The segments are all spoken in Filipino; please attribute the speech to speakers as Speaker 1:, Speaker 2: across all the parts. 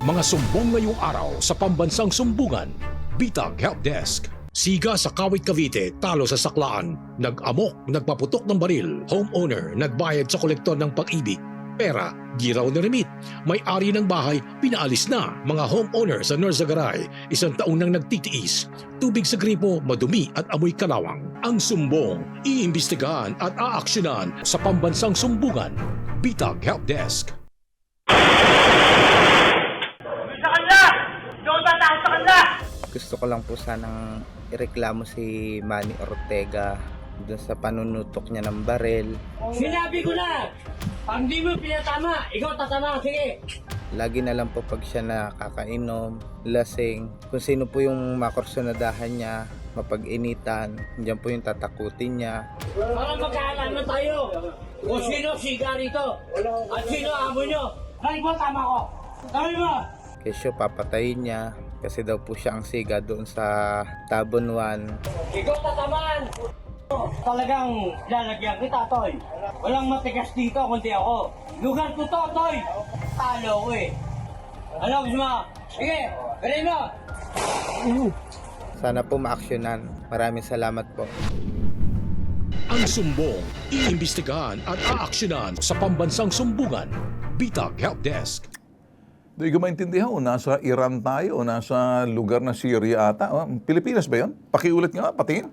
Speaker 1: Mga sumbong ngayong araw sa pambansang sumbungan. Bitag Help Desk. Siga sa Kawit, Cavite, talo sa Saklaan. Nag-amok, nagpaputok ng baril. Homeowner, nagbayad sa kolektor ng pag-ibig. Pera, di raw ni-remit. May-ari ng bahay, pinaalis na. Mga homeowner sa Norzagaray, 1 taon nang nagtitiis. Tubig sa gripo, madumi at amoy kalawang. Ang sumbong, iimbestigahan at aaksyonan sa pambansang sumbungan. Bitag Help Desk.
Speaker 2: Gusto ko lang po sanang ireklamo si Manny Ortega doon sa panunutok niya ng barel.
Speaker 3: Sinabi ko na! Pag di mo pinatama, ikaw tatama, sige!
Speaker 2: Lagi na lang po pag siya nakakainom, lasing, kung sino po yung makorsonadahan niya, mapag-initan, diyan po yung tatakutin niya.
Speaker 3: Para magkaalaman tayo kung sino siga rito at sino amo nyo. Kali mo, tama ko! Kali mo!
Speaker 2: Kesyo papatayin niya kasi daw po siya ang siga doon sa Tabon 1.
Speaker 3: Ikaw tatamaan! Talagang lalagyan kita, Toy. Walang matigas dito kundi ako. Lugar ko to, Toy! Talo ko eh. Ano gusto mo? Sige, galing mo!
Speaker 2: Sana po maaksyonan. Maraming salamat po.
Speaker 1: Ang sumbong, iimbestigahan at aaksyonan sa pambansang sumbungan. Bitag Help Desk.
Speaker 4: Hindi ko maintindihan kung nasa Iran tayo o nasa lugar na Syria ata. Pilipinas ba yun? Pakiulit nga, patingin.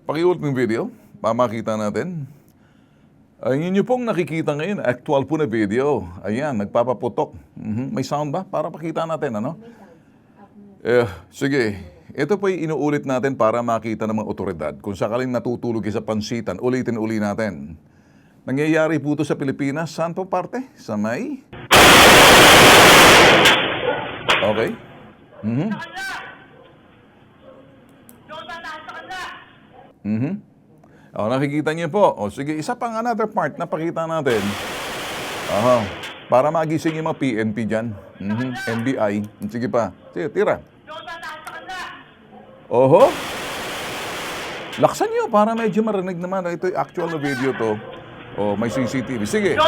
Speaker 4: Pakiulit ng video, pamakita natin. Ayun nyo pong nakikita ngayon, actual po na video. Ayan, nagpapaputok. May sound ba? Para pakita natin, ano? Sige, ito po yung inuulit natin para makita ng mga otoridad. Kung sakaling natutulog sa pansitan, ulitin-uli natin. Nangyayari po ito sa Pilipinas. Saan po parte? Sa may... Okay. Nakikita niyo po. Sige, isa pang another part na pakita natin. Para magising yung mga PNP dyan. NBI. Sige pa. Sige, tira. Oho. Laksan niyo para medyo marinig naman. Ito yung actual na video to. May CCTV. Sige. Okay.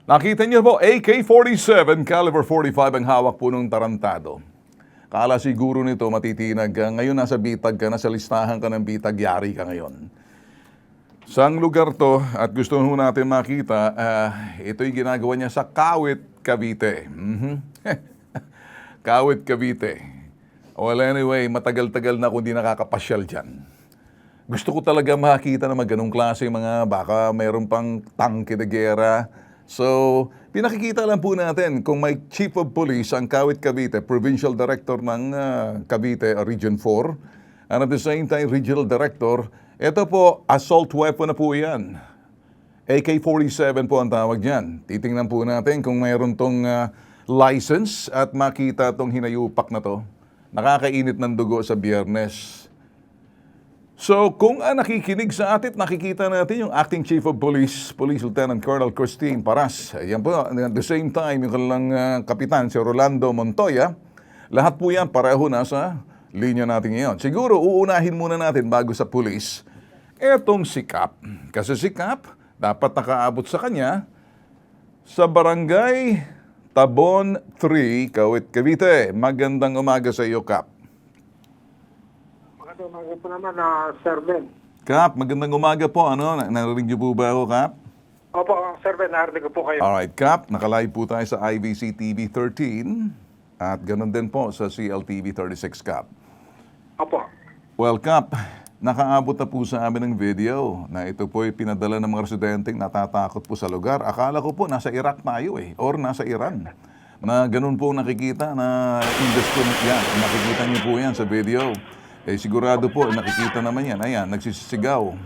Speaker 4: Nakita niyo po, AK-47 caliber 45 ang hawak po ng tarantado. Kala siguro nito matitinag ka. Ngayon nasa bitag ka, nasa listahan ka ng bitag, yari ka ngayon. Saang lugar to at gusto mo natin makita, ito yung ginagawa niya sa Kawit, Cavite. Kawit, Cavite. Well, anyway, matagal-tagal na ako hindi nakakapasyal dyan. Gusto ko talaga makita na ganong klase mga baka mayroon pang tangke de gera. So, pinakikita lang po natin kung may Chief of Police ang Kawit, Cavite, Provincial Director ng Cavite Region 4, and at the same time, Regional Director. Ito po, assault weapon na po yan. AK-47 po ang tawag niyan. Titingnan po natin kung mayroon tong license at makita tong hinayupak na to. Nakakainit ng dugo sa Biyernes. So, kung nakikinig sa atin, nakikita natin yung Acting Chief of Police, Police Lieutenant Colonel Christine Paras. Yan po, at the same time, yung kanilang kapitan, si Rolando Montoya. Lahat po yan, pareho na sa linya natin ngayon. Siguro, uunahin muna natin bago sa police, etong si Cap. Kasi si Cap, dapat nakaabot sa kanya sa Barangay Tabon 3, Kawit, Cavite. Magandang umaga sa iyo, Cap.
Speaker 5: Magandang umaga po naman, Sir Ben.
Speaker 4: Cap, magandang umaga po. Narinig niyo po ba ako, Cap?
Speaker 5: Opo, Sir Ben, narinig ko po kayo.
Speaker 4: Alright, Cap, nakalive po tayo sa IBC TV 13 at ganun din po sa CLTV 36, Cap.
Speaker 5: Opo.
Speaker 4: Well, Cap, nakaabot na po sa amin ng video na ito po ay pinadala ng mga residenteng natatakot po sa lugar. Akala ko po nasa Iraq tayo or nasa Iran. Na ganun po nakikita na industry yan. Nakikita niyo po yan sa video. Sigurado po, nakikita naman yan. Ayan, nagsisigaw.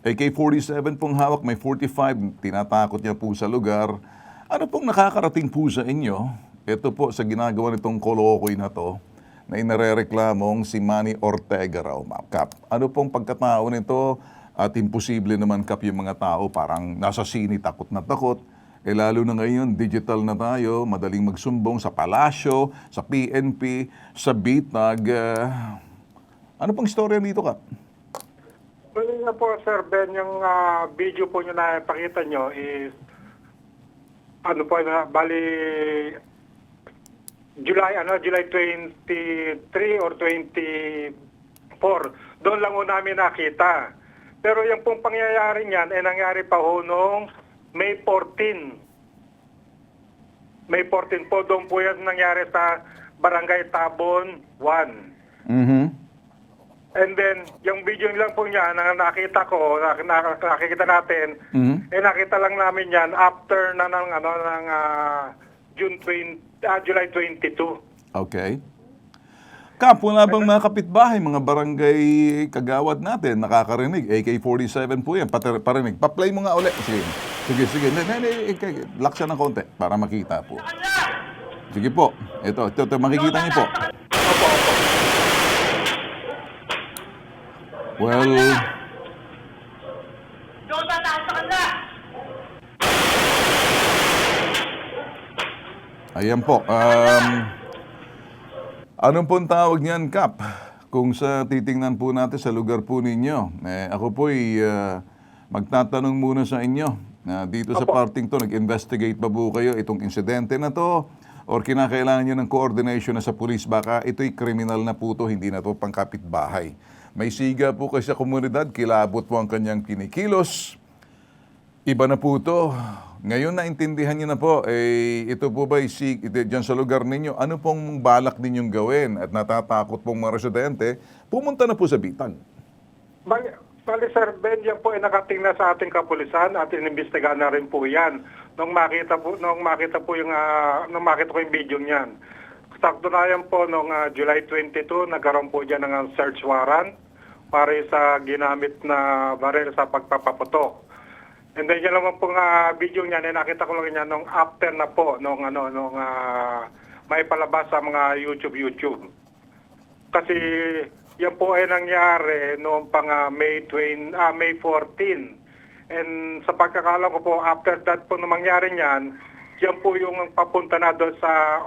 Speaker 4: AK-47 pong hawak, may 45, tinatakot niya po sa lugar. Ano pong nakakarating po sa inyo? Ito po sa ginagawa nitong kolokoy na to, na inarereklamong si Manny Ortega raw, Cap. Ano pong pagkatao nito At imposible naman, Kap, yung mga tao parang nasa sini, takot na takot. Lalo na ngayon, digital na tayo, madaling magsumbong sa palasyo, sa PNP, sa BITAG. Ano pang istorya dito, Kap?
Speaker 5: Well, nga po, Sir Ben, yung video po nyo na pakita nyo is, ano po, bali, July 23 or 24. Doon lang ho namin nakita. Pero yung pong pangyayari niyan, nangyari pa ho noong May 14. May 14 po, doon po yan nangyari sa Barangay Tabon 1.
Speaker 4: Mm-hmm.
Speaker 5: And then, yung video lang po niya na nakita ko, nakikita natin, nakita lang namin yan after na ng July 22.
Speaker 4: Okay. Kap, wala bang mga kapitbahay, mga barangay kagawad natin, nakakarinig? AK-47 po yan, parinig. Pa-play mo nga ulit. Sige. Lock siya ng konti para makita po. Sige po. Ito, makikita niyo po. Well, ayan po. Anong pong tawag niyan, Kap? Kung sa titingnan po natin sa lugar po ninyo, ako po'y magtatanong muna sa inyo. Dito sa parting to, nag-investigate ba po kayo itong insidente na to? Or kinakailangan nyo ng coordination na sa pulis? Baka ito'y kriminal na po to, hindi na to pangkapitbahay. May siga po kasi sa komunidad, kilabot po ang kanyang kinikilos. Iba na po to. Ngayon naintindihan niyo na po, ito po ba dyan sa lugar ninyo, ano pong balak ninyong gawin at natatakot pong mga residente, pumunta na po sa Bitag.
Speaker 5: Bali, Sir Ben, yan po ay nakating na sa ating kapulisan at inimbestigahan na rin po yan. Nung makita ko yung video niyan. Sakto na yan po, nung July 22, nagkaroon po dyan ng search warrant para sa ginamit na baril sa pagpapaputok. And then yan naman po video niya, nakita ko lang yan nung after na po, nung may palabas sa mga YouTube. Kasi yan po ay nangyari noong pang May 14. And sa pagkakalam ko po, after that po nung mangyari niyan, yan po yung papunta na doon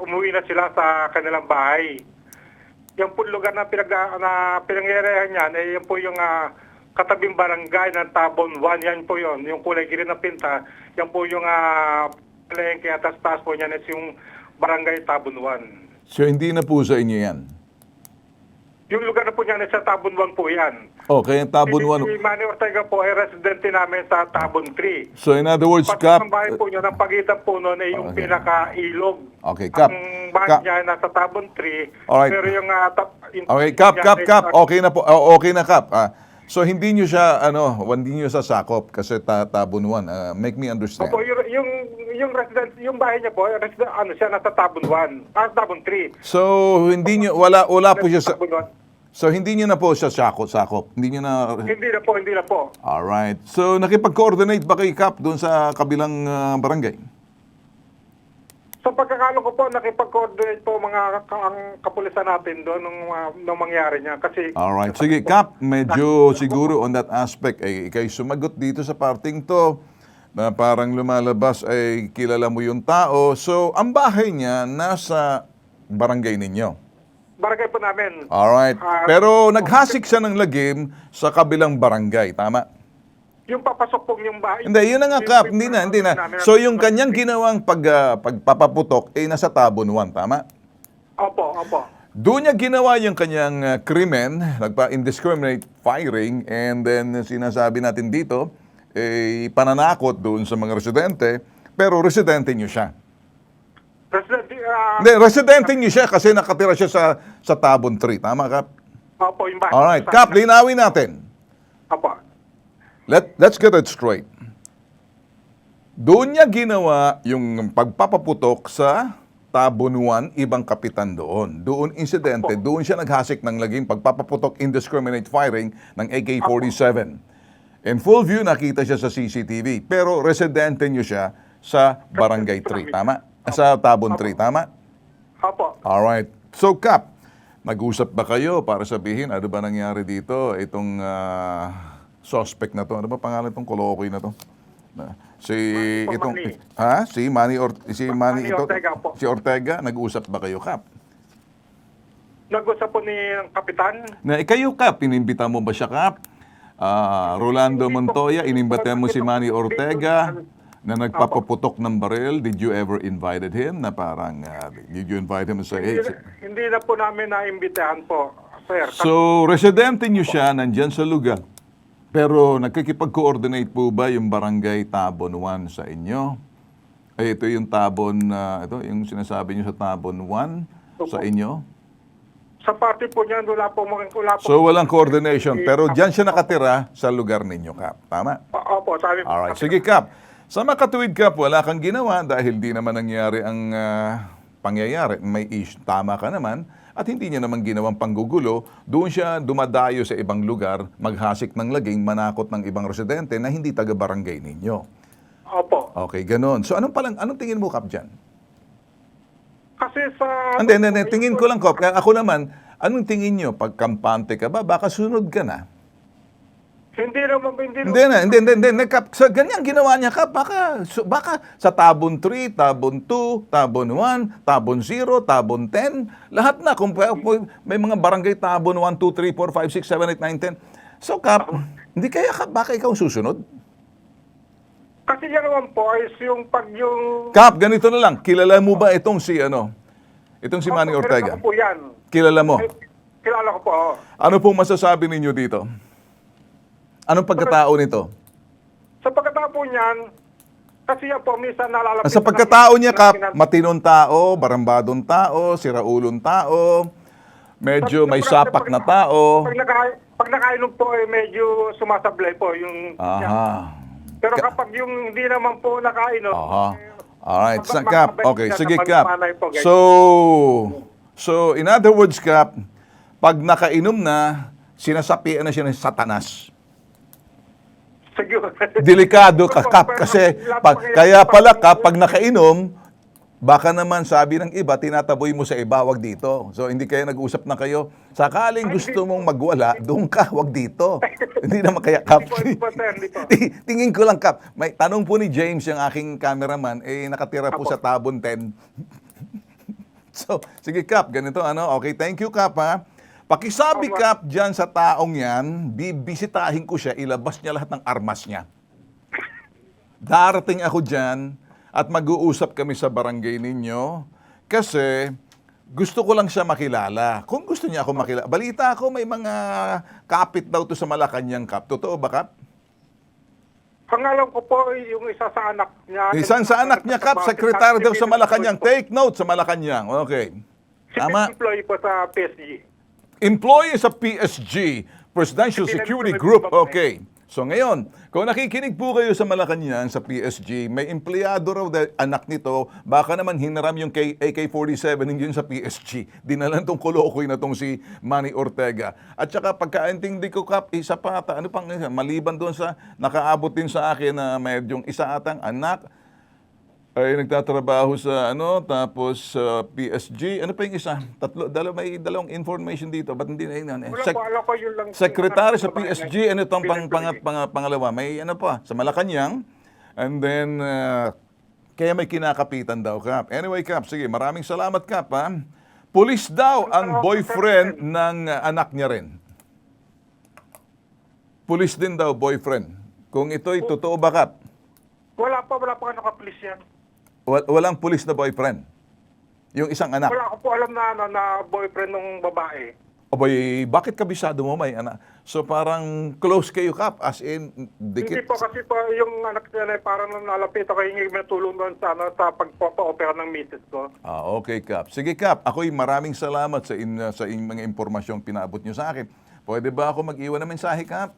Speaker 5: umuwi na sila sa kanilang bahay. Yan po lugar na pinangyarihan niyan, yan po yung katabing barangay ng Tabon 1, yan po yun. Yung kulay green na pinta, yan po yung palengke at taas po niyan is yung barangay Tabon 1.
Speaker 4: So hindi na po sa inyo yan?
Speaker 5: Yung lugar na po niyan is sa Tabon 1 po yan.
Speaker 4: Okay, yung Tabon 1.
Speaker 5: Si Manny Ortega po ay residente namin sa Tabon 3.
Speaker 4: So in other words,
Speaker 5: Pati
Speaker 4: Kap...
Speaker 5: ang bahay po niyo, ng pagitan po noon ay yung pinaka-ilog.
Speaker 4: Okay, Kap.
Speaker 5: Ang bahay niya ay nasa Tabon 3.
Speaker 4: Alright.
Speaker 5: Pero yung...
Speaker 4: Okay, Kap. Okay na po. Okay na, Kap. So hindi niyo siya hindi niyo sa sakop kasi Tabon 1. Make me understand.
Speaker 5: Opo, yung resident, yung bahay niya po, siya nasa Tabon 1, Tabon 3.
Speaker 4: So hindi niyo wala po siya sa
Speaker 5: Tabon 1.
Speaker 4: So hindi niyo na po siya sakop. Hindi niyo na
Speaker 5: Hindi na po.
Speaker 4: All right. So nakipag-coordinate ba kay Kap doon sa kabilang barangay?
Speaker 5: Sa pagkakalo ko po, nakipag-coordinate po ang kapulisan natin doon nung mangyari niya. Kasi...
Speaker 4: Alright. Sige, Kap, medyo siguro on that aspect, ikay sumagot dito sa parting to na parang lumalabas ay kilala mo yung tao. So, ang bahay niya nasa barangay ninyo.
Speaker 5: Barangay po namin.
Speaker 4: Alright. Pero naghasik siya ng lagim sa kabilang barangay, tama?
Speaker 5: Yung papasok po yung bahay.
Speaker 4: Hindi, yun na nga, Kap. Hindi na. So, yung kanyang ginawang pagpapaputok ay nasa Tabon 1, tama?
Speaker 5: Opo.
Speaker 4: Doon niya ginawa yung kanyang krimen, nagpa-indiscriminate firing, and then sinasabi natin dito, pananakot doon sa mga residente, pero residente niyo siya. Hindi, residente niyo siya kasi nakatira siya sa Tabon 3, tama, Kap?
Speaker 5: Opo, yung bahay.
Speaker 4: Alright, Kap, linawin natin.
Speaker 5: Opo.
Speaker 4: Let's get it straight. Doon niya ginawa yung pagpapaputok sa Tabon 1, ibang kapitan doon. Doon insidente, doon siya naghasik ng laging pagpapaputok, indiscriminate firing ng AK-47. In full view, nakita siya sa CCTV. Pero residente niyo siya sa Barangay 3, tama? Sa Tabon 3, tama?
Speaker 5: Opo.
Speaker 4: Alright. So, Kap, nag-usap ba kayo para sabihin ano ba nangyari dito? Itong suspect na to. Ano ba pangalan itong kolokoy na to? Si itong
Speaker 5: Manny.
Speaker 4: si Manny
Speaker 5: Manny
Speaker 4: ito,
Speaker 5: Ortega po.
Speaker 4: si Ortega, nag-usap ba kayo, Kap?
Speaker 5: Nag-usap po ni Kapitan.
Speaker 4: Na kayo, Kap, inimbita mo ba siya, Kap? Rolando Montoya, inimbita mo si Manny Ortega na nagpapaputok ng baril. Did you ever invited him na parang did you invite him and say, hey,
Speaker 5: Hindi na po namin naimbitahan po, sir.
Speaker 4: so, residente niyo siya, nandyan sa lugar. Pero nagkikipag-coordinate po ba yung barangay Tabon 1 sa inyo? Ay, ito yung Tabon, ito yung sinasabi niyo sa Tabon 1 sa inyo?
Speaker 5: Sa party po niyan, wala po.
Speaker 4: So, walang coordination. Pero dyan siya nakatira sa lugar ninyo, Kap. Tama?
Speaker 5: Opo, sabi po.
Speaker 4: Alright. Sige, Kap. Sa makatuwid, Kap, wala kang ginawa dahil di naman nangyari ang pangyayari. May issue. Tama ka naman. At hindi niya naman ginawang panggugulo. Doon siya dumadayo sa ibang lugar, maghasik ng laging, manakot ng ibang residente na hindi taga-barangay ninyo.
Speaker 5: Opo.
Speaker 4: Okay, ganun. So, anong tingin mo, Kap, dyan?
Speaker 5: Kasi sa...
Speaker 4: Hindi. Tingin ko lang, Kap. Ako naman, anong tingin nyo? Pag kampante ka ba, baka sunod ka na?
Speaker 5: Hindi naman.
Speaker 4: Hindi. Kap, sa ganyan ginawa niya, Kap. Baka sa Tabon 3, Tabon 2, Tabon 1, Tabon 0, Tabon 10, lahat na. Kung may mga barangay Tabon 1, 2, 3, 4, 5, 6, 7, 8, 9, 10. So, Kap, hindi kaya, Kap, baka ikaw susunod?
Speaker 5: Kasi yan naman po is yung
Speaker 4: Kap, ganito na lang. Kilala mo ba itong si Manny Ortega?
Speaker 5: Kilala ko po yan.
Speaker 4: Kilala mo?
Speaker 5: Kilala ko po.
Speaker 4: Ano pong masasabi ninyo dito? Anong pagkatao nito?
Speaker 5: Sa pagkatao po niyan, kasi yan po, minsan nalalapit...
Speaker 4: Sa pagkatao niya, Kap, matinong tao, barambadong tao, siraulong tao, medyo may sapak na tao.
Speaker 5: Pag nakainom po, medyo sumasablay po yung...
Speaker 4: Aha.
Speaker 5: Pero kapag yung hindi naman po nakainom...
Speaker 4: Aha. Alright, Kap. Okay, sige, Kap.
Speaker 5: Po,
Speaker 4: So, in other words, Kap, pag nakainom na, sinasapian na siya ng Satanas.
Speaker 5: Siguro.
Speaker 4: Delikado ka, Kap, kasi kaya pala, Kap, pag nakainom, baka naman sabi ng iba, tinataboy mo sa iba, wag dito. So, hindi kayo nag-usap na kayo. Sakaling gusto mong magwala, doon ka, wag dito. Hindi naman kaya, Kap. Tingin ko lang, Kap. May tanong po ni James, yung aking cameraman, nakatira po sa Tabon 10. So, sige, Kap, ganito, Okay, thank you, Kap, ha. Pakisabi, Kap, dyan sa taong yan, bibisitahin ko siya, ilabas niya lahat ng armas niya. Darating ako dyan, at mag-uusap kami sa barangay ninyo kasi gusto ko lang siya makilala. Kung gusto niya ako makilala. Balita ako may mga kapit daw to sa Malacanang, Kap. Totoo ba, Kap?
Speaker 5: Pangalan ko po yung isa sa anak niya.
Speaker 4: Isan sa anak niya, Kap. Sekretary daw sa Malacanang. Take note sa Malacanang. Okay. Tama.
Speaker 5: Employee po sa PSG.
Speaker 4: Employee sa PSG. Presidential Security Group. Okay. So ngayon, kung nakikinig po kayo sa Malacanang, sa PSG, may empleyado raw anak nito, baka naman hinaram yung AK-47 yun sa PSG. Dinalan tong kolokoy na tong si Manny Ortega. At saka pagkaintindi ko, Kap, isa pa, maliban doon sa nakaabot din sa akin na medyong isa atang anak, ay nagtatrabaho sa tapos PSG. Ano pa yung isa? May dalawang information dito. Ba't hindi na yun?
Speaker 5: Wala po, alam ko yun lang.
Speaker 4: Secretary sa PSG, ano itong pangalawa? May sa Malacanang. And then, kaya may kinakapitan daw, Kap. Anyway, Kap, sige, maraming salamat, Kap, ha? Pulis daw ang boyfriend ng anak niya rin. Pulis din daw, boyfriend. Kung ito'y totoo ba, Kap?
Speaker 5: Wala pa nakapulis yan.
Speaker 4: Walang pulis na boyfriend. Yung isang anak.
Speaker 5: Wala ko po alam na boyfriend ng babae.
Speaker 4: Abay, bakit kabisado mo may anak? So parang close kayo, Kap, as in,
Speaker 5: Hindi po kasi po yung anak niya parang nalapit ako hingi na tulong doon sa pagpapa-opera ng misis ko.
Speaker 4: Okay, Kap. Sige, Kap, ako'y maraming salamat sa mga impormasyong pinaabot nyo sa akin. Pwede ba ako mag-iwan ng mensahe, Kap?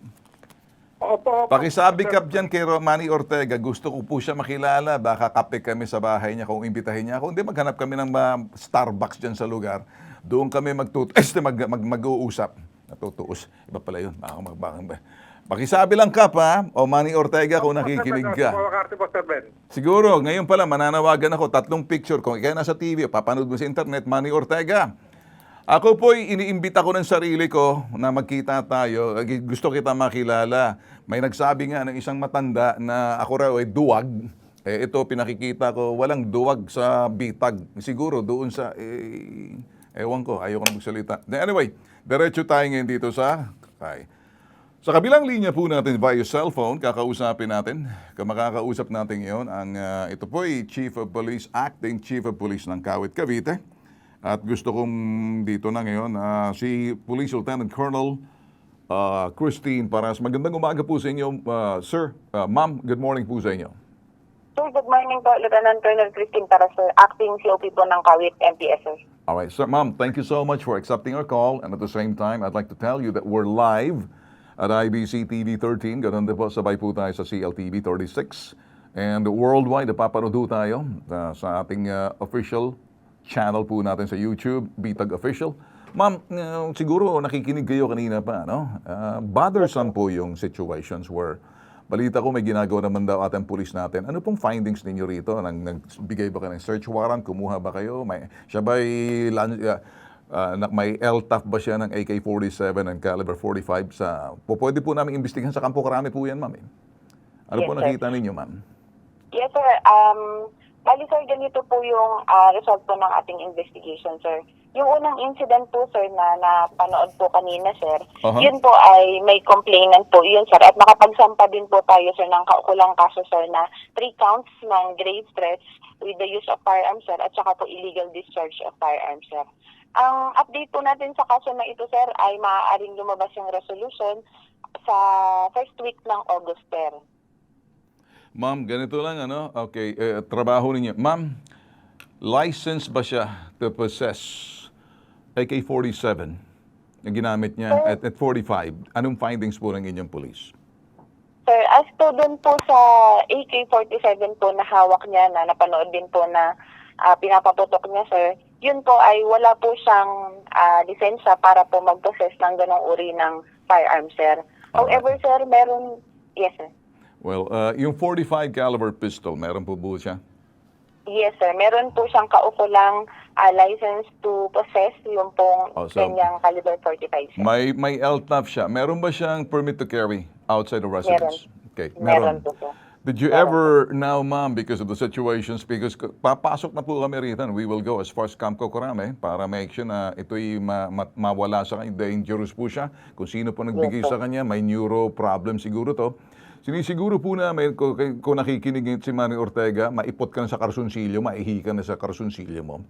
Speaker 5: Opo.
Speaker 4: Pakisabi, Kap, dyan kay Manny Ortega, gusto ko po siya makilala. Baka kape kami sa bahay niya kung imbitahin niya ako. Hindi, maghanap kami ng Starbucks dyan sa lugar. Doon kami mag-uusap. Natutuos. Iba pala yun. Pakisabi lang, Kap, ha? O Manny Ortega, kung nakikinig ka. Siguro, ngayon pala, mananawagan ako. 3 picture. Kung ikaw nasa TV, papanood mo sa internet, Manny Ortega. Ako po'y iniimbita ko ng sarili ko na magkita tayo. Gusto kita makilala. May nagsabi nga ng isang matanda na ako raw ay duwag. Ito pinakikita ko, walang duwag sa bitag. Siguro doon sa, ewan ko, ayoko na magsalita. Anyway, diretso tayo ngayon dito sa Sa kabilang linya po natin via cellphone, kakausapin natin. Makakausap natin ngayon ito po ay Chief of Police, Acting Chief of Police ng Kawit, Cavite. At gusto kong dito na ngayon si Police Lieutenant Colonel Christine Paras. Magandang umaga po sa inyo, sir. Ma'am, good morning po sa inyo.
Speaker 6: Sir, good morning po, Lieutenant Colonel Christine Paras, sir. Acting COP po ng Kawit MPS, sir.
Speaker 4: All right, sir, ma'am, thank you so much for accepting our call. And at the same time, I'd like to tell you that we're live at IBC TV 13. Ganun din po, sabay po tayo sa CLTV 36. And worldwide, napapanood po tayo sa ating official channel po natin sa YouTube, Bitag Official. Ma'am, siguro nakikinig kayo kanina pa, no? Bothersome po yung situations where balita ko may ginagawa naman daw ating pulis natin. Ano pong findings ninyo rito? Nagbigay ba kayo ng search warrant? Kumuha ba kayo? Siya ba'y may LTAF ba siya ng AK-47 and caliber 45 pwede po namin imbestigahan sa Kampo Krame po yan, ma'am. Ano
Speaker 6: Yes,
Speaker 4: po
Speaker 6: sir.
Speaker 4: nakita ninyo, ma'am?
Speaker 6: Yes, sir. Bali, sir, ganito po yung result po ng ating investigation, sir. Yung unang incident po, sir, na napanood po kanina, sir, yun po ay may complainant po yun, sir. At nakapagsampa din po tayo, sir, ng kaukulang kaso, sir, na 3 counts ng grave threats with the use of firearms, sir, at saka po illegal discharge of firearms, sir. Ang update po natin sa kaso na ito, sir, ay maaaring lumabas yung resolution sa first week ng August, sir.
Speaker 4: Ma'am, ganito lang, ano? Okay, trabaho ninyo. Ma'am, license ba siya to possess AK-47 na ginamit niya at 45? Anong findings po ng inyong police?
Speaker 6: Sir, as to dun po sa AK-47 po na hawak niya, na napanood din po na pinapaputok niya, sir, yun po ay wala po siyang lisensya para po mag-possess ng ganong uri ng firearm, sir. However, sir, meron... Yes, sir.
Speaker 4: Well, yung 45 caliber pistol, meron po po siya?
Speaker 6: Yes, sir. Meron po siyang kaukulang license to possess yung pong kanyang caliber 45, sir.
Speaker 4: May LTAF siya. Meron ba siyang permit to carry outside the residence? Okay,
Speaker 6: Meron po po.
Speaker 4: Did you ever now, ma'am, because of the situations, because papasok na po kami rito, we will go as far as Campo Corame para make sure na ito'y mawala sa kanya, dangerous po siya. Kung sino po nagbigay sa kanya, may neuro problem siguro to. Sinisiguro po namin, kung nakikinig si Manny Ortega, maipot ka na sa karsunsilyo, maihi ka na sa karsunsilyo mo.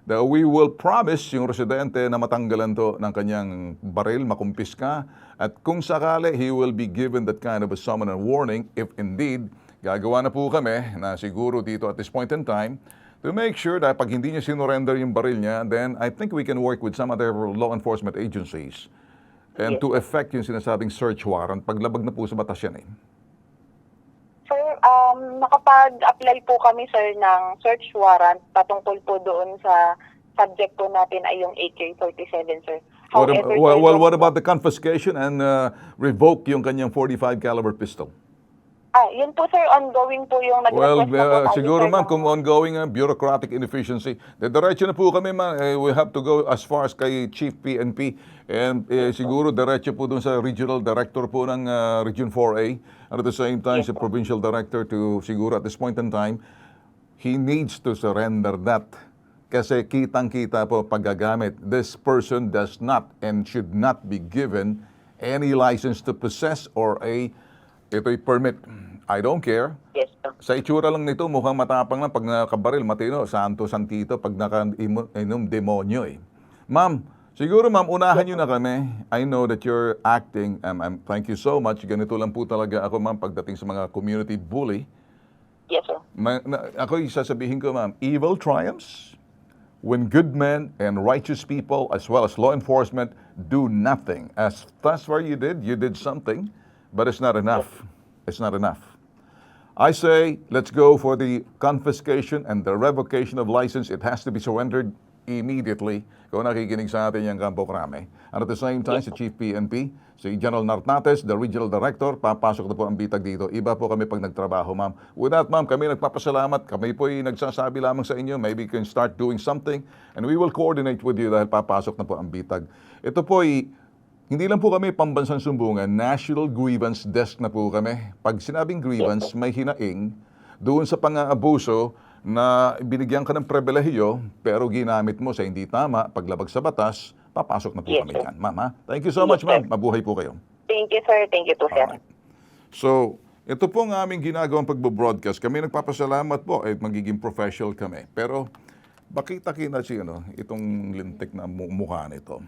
Speaker 4: That we will promise yung residente na matanggalan to ng kanyang baril, makumpis ka, at kung sakali, he will be given that kind of a summon and warning if indeed, gagawa na po kami na siguro dito at this point in time, to make sure that pag hindi niya sinurrender yung baril niya, then I think we can work with some other law enforcement agencies and to effect yung sinasabing search warrant, paglabag na po sa batas yan eh.
Speaker 6: Sir, nakapag-apply po kami, sir, ng search warrant patungkol po doon sa subject po natin ay yung AK-47, sir. However,
Speaker 4: What about the confiscation and revoke yung kanyang 45 caliber pistol?
Speaker 6: Yun po, sir, ongoing po yung nag-request na po tayo,
Speaker 4: siguro
Speaker 6: sir,
Speaker 4: ma'am,
Speaker 6: ng-
Speaker 4: kung ongoing bureaucratic inefficiency, diretso na po kami ma'am. We have to go as far as kay Chief PNP and siguro diretso po dun sa regional director po ng Region 4A and at the same time sa provincial director to siguro at this point in time, he needs to surrender that. Kasi kitang-kita po paggagamit. This person does not and should not be given any license to possess or ito'y permit. I don't care.
Speaker 6: Yes, sir.
Speaker 4: Sa itsura lang nito, mukhang matapang lang. Pag nakabaril, matino, santo-santito. Pag nakainom, demonyo eh. Ma'am, siguro ma'am, unahan nyo na kami. I know that you're acting. Thank you so much. Ganito lang po talaga ako ma'am pagdating sa mga community bully.
Speaker 6: Yes, sir.
Speaker 4: Ako'y sasabihin ko ma'am, evil triumphs when good men and righteous people as well as law enforcement do nothing. As that's where you did something, but it's not enough. It's not enough. I say, let's go for the confiscation and the revocation of license. It has to be surrendered immediately kung nakikinig sa atin yung Campo Crame. And at the same time, si Chief PNP, si General Nartates, the Regional Director, papasok na po ang bitag dito. Iba po kami pag nagtrabaho, ma'am. With that, ma'am, kami nagpapasalamat. Kami po ay nagsasabi lamang sa inyo, maybe you can start doing something and we will coordinate with you dahil papasok na po ang bitag. Ito po ay hindi lang po kami pambansang sumbungan, National Grievance Desk na po kami. Pag sinabing grievance, may hinaing doon sa pang-aabuso na binigyan ka ng pribilehiyo pero ginamit mo sa hindi tama, paglabag sa batas, papasok na po kami dyan. Ma'am, ha? Thank you so much, ma'am. Mabuhay po kayo.
Speaker 6: Thank you, sir. Thank you too, sir.
Speaker 4: Alright. So, ito po ang aming ginagawang pagbo-broadcast. Kami nagpapasalamat po at magiging professional kami. Pero, bakita kita si itong lintik na mukha nito.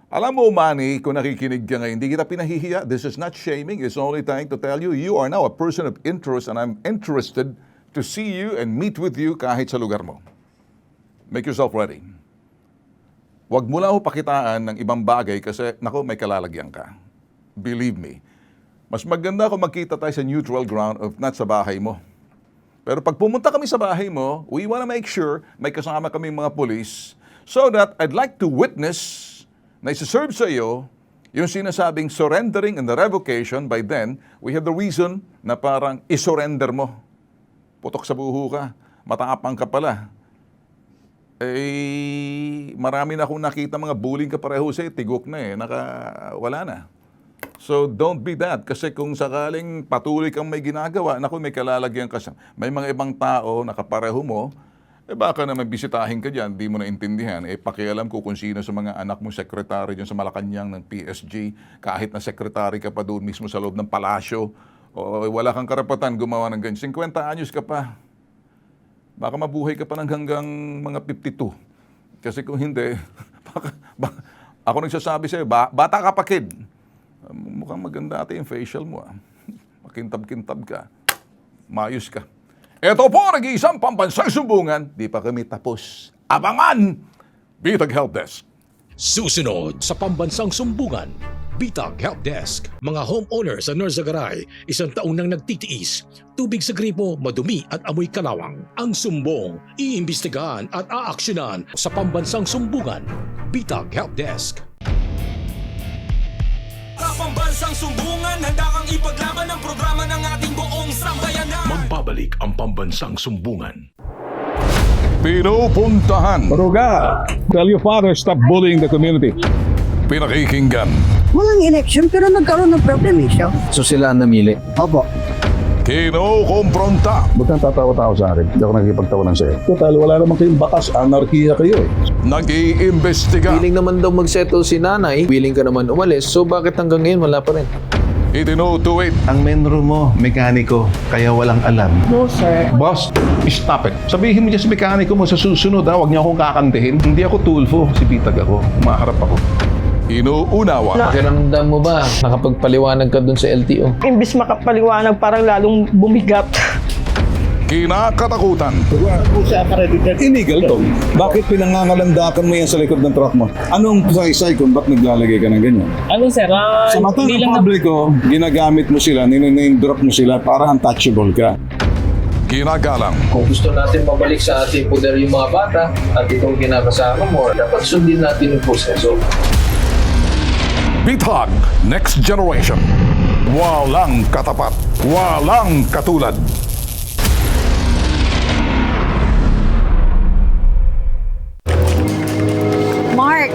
Speaker 4: Alam mo, Manny, kung nakikinig ka ngayon, hindi kita pinahihiya. This is not shaming. It's only trying to tell you, you are now a person of interest and I'm interested to see you and meet with you kahit sa lugar mo. Make yourself ready. Huwag mo lang pakitaan ng ibang bagay kasi, naku, may kalalagyan ka. Believe me. Mas maganda kung magkita tayo sa neutral ground of not sa bahay mo. Pero pag pumunta kami sa bahay mo, we wanna make sure may kasama kami mga police so that I'd like to witness na isa-serve sa iyo yung sinasabing surrendering and the revocation. By then, we have the reason na parang isurrender mo. Putok sa buho ka, matapang ka pala. Marami na akong nakita mga bullying ka pareho sa'yo, tigok na wala na. So don't be that. Kasi kung sakaling patuloy kang may ginagawa, naku, may kalalagyan ka. May mga ibang tao na kapareho mo, baka naman bisitahin ka dyan, di mo naintindihan. Pakialam ko kung sino sa mga anak mong sekretary dyan sa Malacanang ng PSG, kahit na sekretary ka pa doon mismo sa loob ng palasyo, o wala kang karapatan gumawa ng ganyan. 50 anyos ka pa. Baka mabuhay ka pa ng hanggang mga 52. Kasi kung hindi, ako nagsasabi sa'yo, bata ka pa, kid. Mukhang maganda ate yung facial mo. Makintab-kintab ka. Mayos ka. Ito po, nag-iisang pambansang sumbungan. Di pa kami tapos. Abangan! Bitag Help Desk.
Speaker 1: Susunod sa pambansang sumbungan, Bitag Help Desk. Mga homeowner sa Norzagaray, 1 taon nang nagtitiis. Tubig sa gripo, madumi at amoy kalawang. Ang sumbong, iimbestigahan at aaksyonan sa pambansang sumbungan. Bitag Help Desk.
Speaker 7: Sa pambansang sumbungan, handa kang ipaglaban ang programa ng ating buong sambayanan.
Speaker 1: Magbabalik ang pambansang sumbungan.
Speaker 4: Pinupuntahan.
Speaker 8: Baruga, tell your father stop bullying the community.
Speaker 4: Pinakikinggan.
Speaker 9: Walang election pero nagkaroon ng problem siya.
Speaker 10: So sila ang namili?
Speaker 9: Opo.
Speaker 4: Kinukumpronta.
Speaker 8: Ba't kang tatawa-tawa sa akin? Hindi ako nakikipagtawanan sa'yo. Total, wala naman kayong batas. Anarkiya kayo eh.
Speaker 4: Nag-iimbestiga.
Speaker 10: Willing naman daw mag-settle si nanay, willing ka naman umalis, so bakit hanggang ngayon wala pa rin?
Speaker 4: Itinutuwid.
Speaker 11: Ang menro mo, mekaniko, kaya walang alam.
Speaker 9: No, sir.
Speaker 8: Boss, stop it. Sabihin mo dyan sa mekaniko mo sa susunod ha, huwag niyo akong kakantihin. Hindi ako tulfo, si Bitag ako. Umaharap ako.
Speaker 4: Inuunawa.
Speaker 10: Pakiramdam mo ba, nakapagpaliwanag ka dun sa LTO?
Speaker 9: Imbis makapaliwanag, parang lalong bumigat.
Speaker 4: Kinakatakutan.
Speaker 8: Illegal to. Bakit pinangangalandakan mo yan sa likod ng truck mo? Anong saysay kung ba't naglalagay ka ng ganyan?
Speaker 12: Ano sir,
Speaker 8: Sa mata ng publiko, ginagamit mo sila, niname drop mo sila para untouchable ka.
Speaker 4: Ginagalang.
Speaker 10: Kung gusto natin mabalik sa ating poder yung mga bata at itong kinakasama mo, dapat sundin natin yung proseso.
Speaker 4: Bitag Next Generation. Walang katapat. Walang katulad.
Speaker 13: Mark,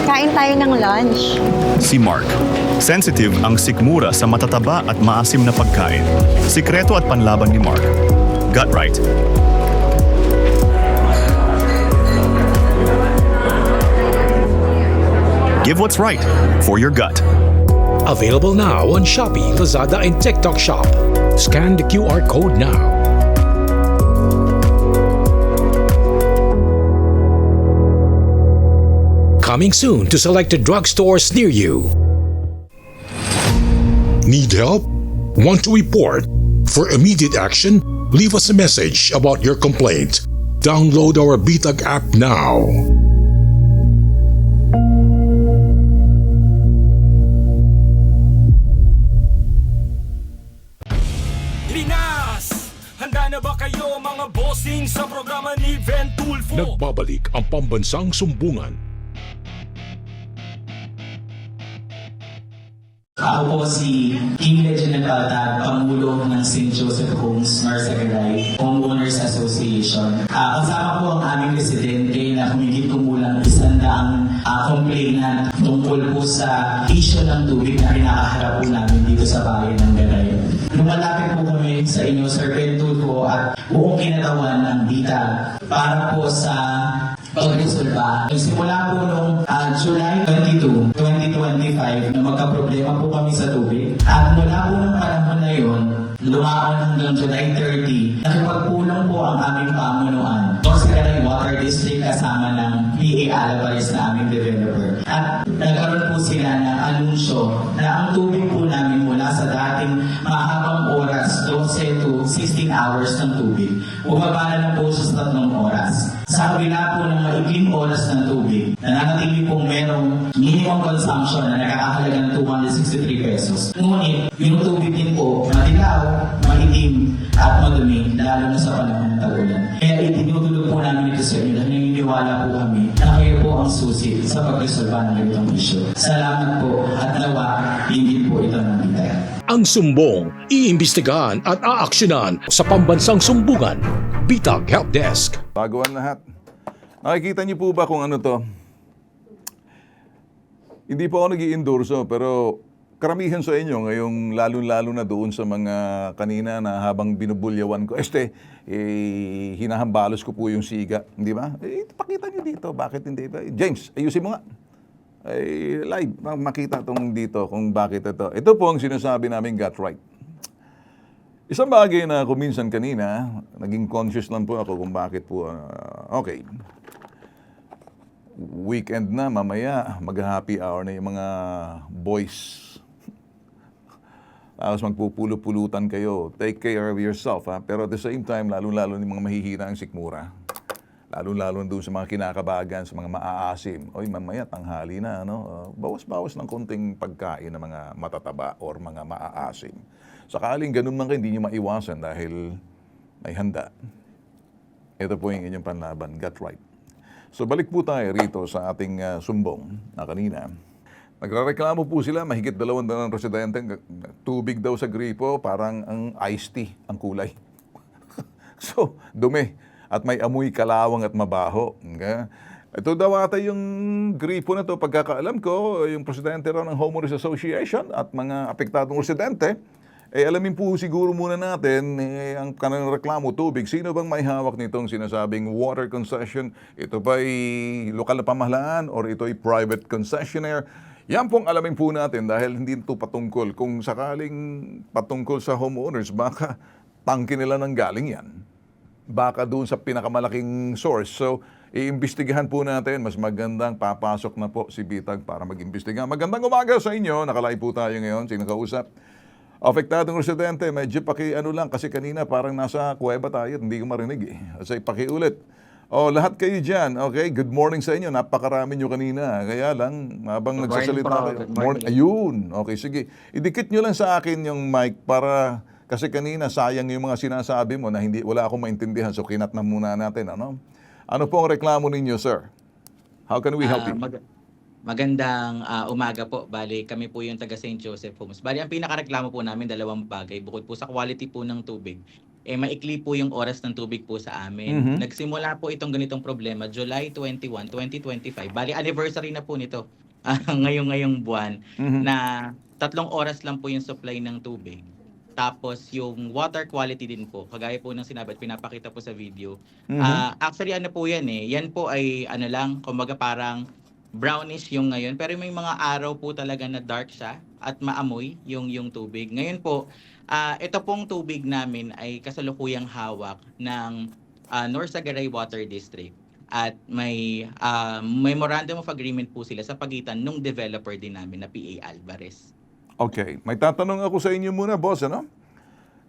Speaker 13: kain tayo ng lunch.
Speaker 14: Si Mark. Sensitive ang sikmura sa matataba at maasim na pagkain. Sikreto at panlaban ni Mark. Gut Right. Give what's right for your gut.
Speaker 1: Available now on Shopee, Lazada, and TikTok Shop. Scan the QR code now. Coming soon to selected drugstores near you. Need help? Want to report? For immediate action, leave us a message about your complaint. Download our Bitag app now.
Speaker 7: Linas! Handa na ba kayo mga bossing sa programa ni Ven Tulfo?
Speaker 1: Nagbabalik ang pambansang sumbungan.
Speaker 12: Ako po si King Legend Nataltag, Pangulo ng St. Joseph Homes, Marsagaray, Homeowners Association. Kasama po ang aming residente na humigit kumulang 100 complainant tungkol po sa issue ng tubig na kinakaharap po namin dito sa bayan ng Garay. Lumalapit po kami sa inyo, Sir Ben Tulfo, at buong kinatawan ng DITA para po sa pagresolba. Simula po noong July 22, 2025, na magka-problema po kami sa tubig. At mula po ng panahon na yun, lumaon hanggang July 30, nakipagpulong po ang aming pamunuan. Marsagaray Water District kasama ng PA Alvarez na aming developer. At nagkaroon po sila ng anunsyo na ang tubig po namin mula sa dating mahabang oras, 12 to 16 hours ng tubig, bumaba na lang po sa 3 oras. Sa kabila po ng maikling oras ng tubig, nananatili pong merong minimum consumption na nakakahalaga ng 263 pesos. Ngunit, yung tubig din po, madilaw, maitim, at madumi, lalo na sa panahon ng tag-ulan. Kaya itinutulog po namin ito sa inyo dahil naniniwala po kami na kayo po ang susi sa pagresolba ng ganitong issue. Salamat po at nawa, hindi po ito ng bitay.
Speaker 1: Ang sumbong, iimbestigahan at aaksyonan sa pambansang sumbungan. Bitag Help Desk.
Speaker 4: Bago ang lahat. Nakikita niyo po ba kung ano to? Hindi po ako nag-i-endorso, pero karamihan sa inyo ngayong lalo-lalo na doon sa mga kanina na habang binubulyawan ko, hinahambalos ko po yung siga, di ba? Pakita niyo dito, bakit hindi ba? James, ayusin mo nga. Live, makita tong dito kung bakit ito. Ito po ang sinasabi namin got right. Isang bagay na ako minsan kanina, naging conscious lang po ako kung bakit po, okay. Weekend na, mamaya, mag-happy hour na yung mga boys. Tapos magpupulo-pulutan kayo. Take care of yourself, ha? Pero at the same time, lalo-lalo yung mga mahihina ang sikmura. Lalo-lalo doon sa mga kinakabagan, sa mga maaasim. Oy, mamaya, tanghali na, ano? Bawas-bawas ng konting pagkain ng mga matataba or mga maaasim. Sakaling ganun man kayo, hindi nyo maiwasan dahil may handa. Ito po yung inyong panlaban. Got right. So balik po tayo rito sa ating sumbong na kanina. Nagreklamo po sila, mahigit 200 residente, tubig daw sa gripo, parang ang iced tea ang kulay. So, dumi. At may amoy kalawang at mabaho. Okay? Ito daw ata yung gripo na to, pagkakaalam ko, yung presidente raw ng Homeowners Association at mga apektadong residente, alamin po siguro muna natin ang kanilang reklamo tubig. Sino bang may hawak nitong sinasabing water concession? Ito ba'y lokal na pamahalaan or ito ay private concessionaire? Yan pong alamin po natin dahil hindi ito patungkol. Kung sakaling patungkol sa homeowners, baka tangke nila nang galing yan. Baka doon sa pinakamalaking source. So, iimbestigahan po natin. Mas magandang papasok na po si Bitag para mag-imbestiga. Magandang umaga sa inyo. Nakalive po tayo ngayon. Sino kausap? Apektadong residente, medyo paki-ano lang kasi kanina parang nasa kuweba tayo. Hindi ko marinig eh. Kasi paki-ulit. Lahat kayo dyan. Okay, good morning sa inyo. Napakarami nyo kanina. Kaya lang, habang nagsasalita kayo. Ayun. Okay, sige. Idikit nyo lang sa akin yung mic para... Kasi kanina, sayang yung mga sinasabi mo na wala akong maintindihan. So, kinat na muna natin. Ano po ang reklamo ninyo, sir? How can we help you?
Speaker 15: Magandang umaga po. Bali, kami po yung taga St. Joseph Homes. Bali, ang pinakareklamo po namin, 2 bagay. Bukod po sa quality po ng tubig, maikli po yung oras ng tubig po sa amin. Nagsimula po itong ganitong problema, July 21, 2025. Bali, anniversary na po nito. Ngayong buwan, na 3 oras lang po yung supply ng tubig. Tapos yung water quality din po, kagaya po ng sinabi at pinapakita po sa video. Actually ano po yan yan po ay kumbaga parang brownish yung ngayon. Pero may mga araw po talaga na dark siya at maamoy yung tubig. Ngayon po, ito pong tubig namin ay kasalukuyang hawak ng Norsagaray Water District. At may memorandum of agreement po sila sa pagitan ng developer din namin na PA Alvarez.
Speaker 4: Okay. May tatanong ako sa inyo muna, boss, ano?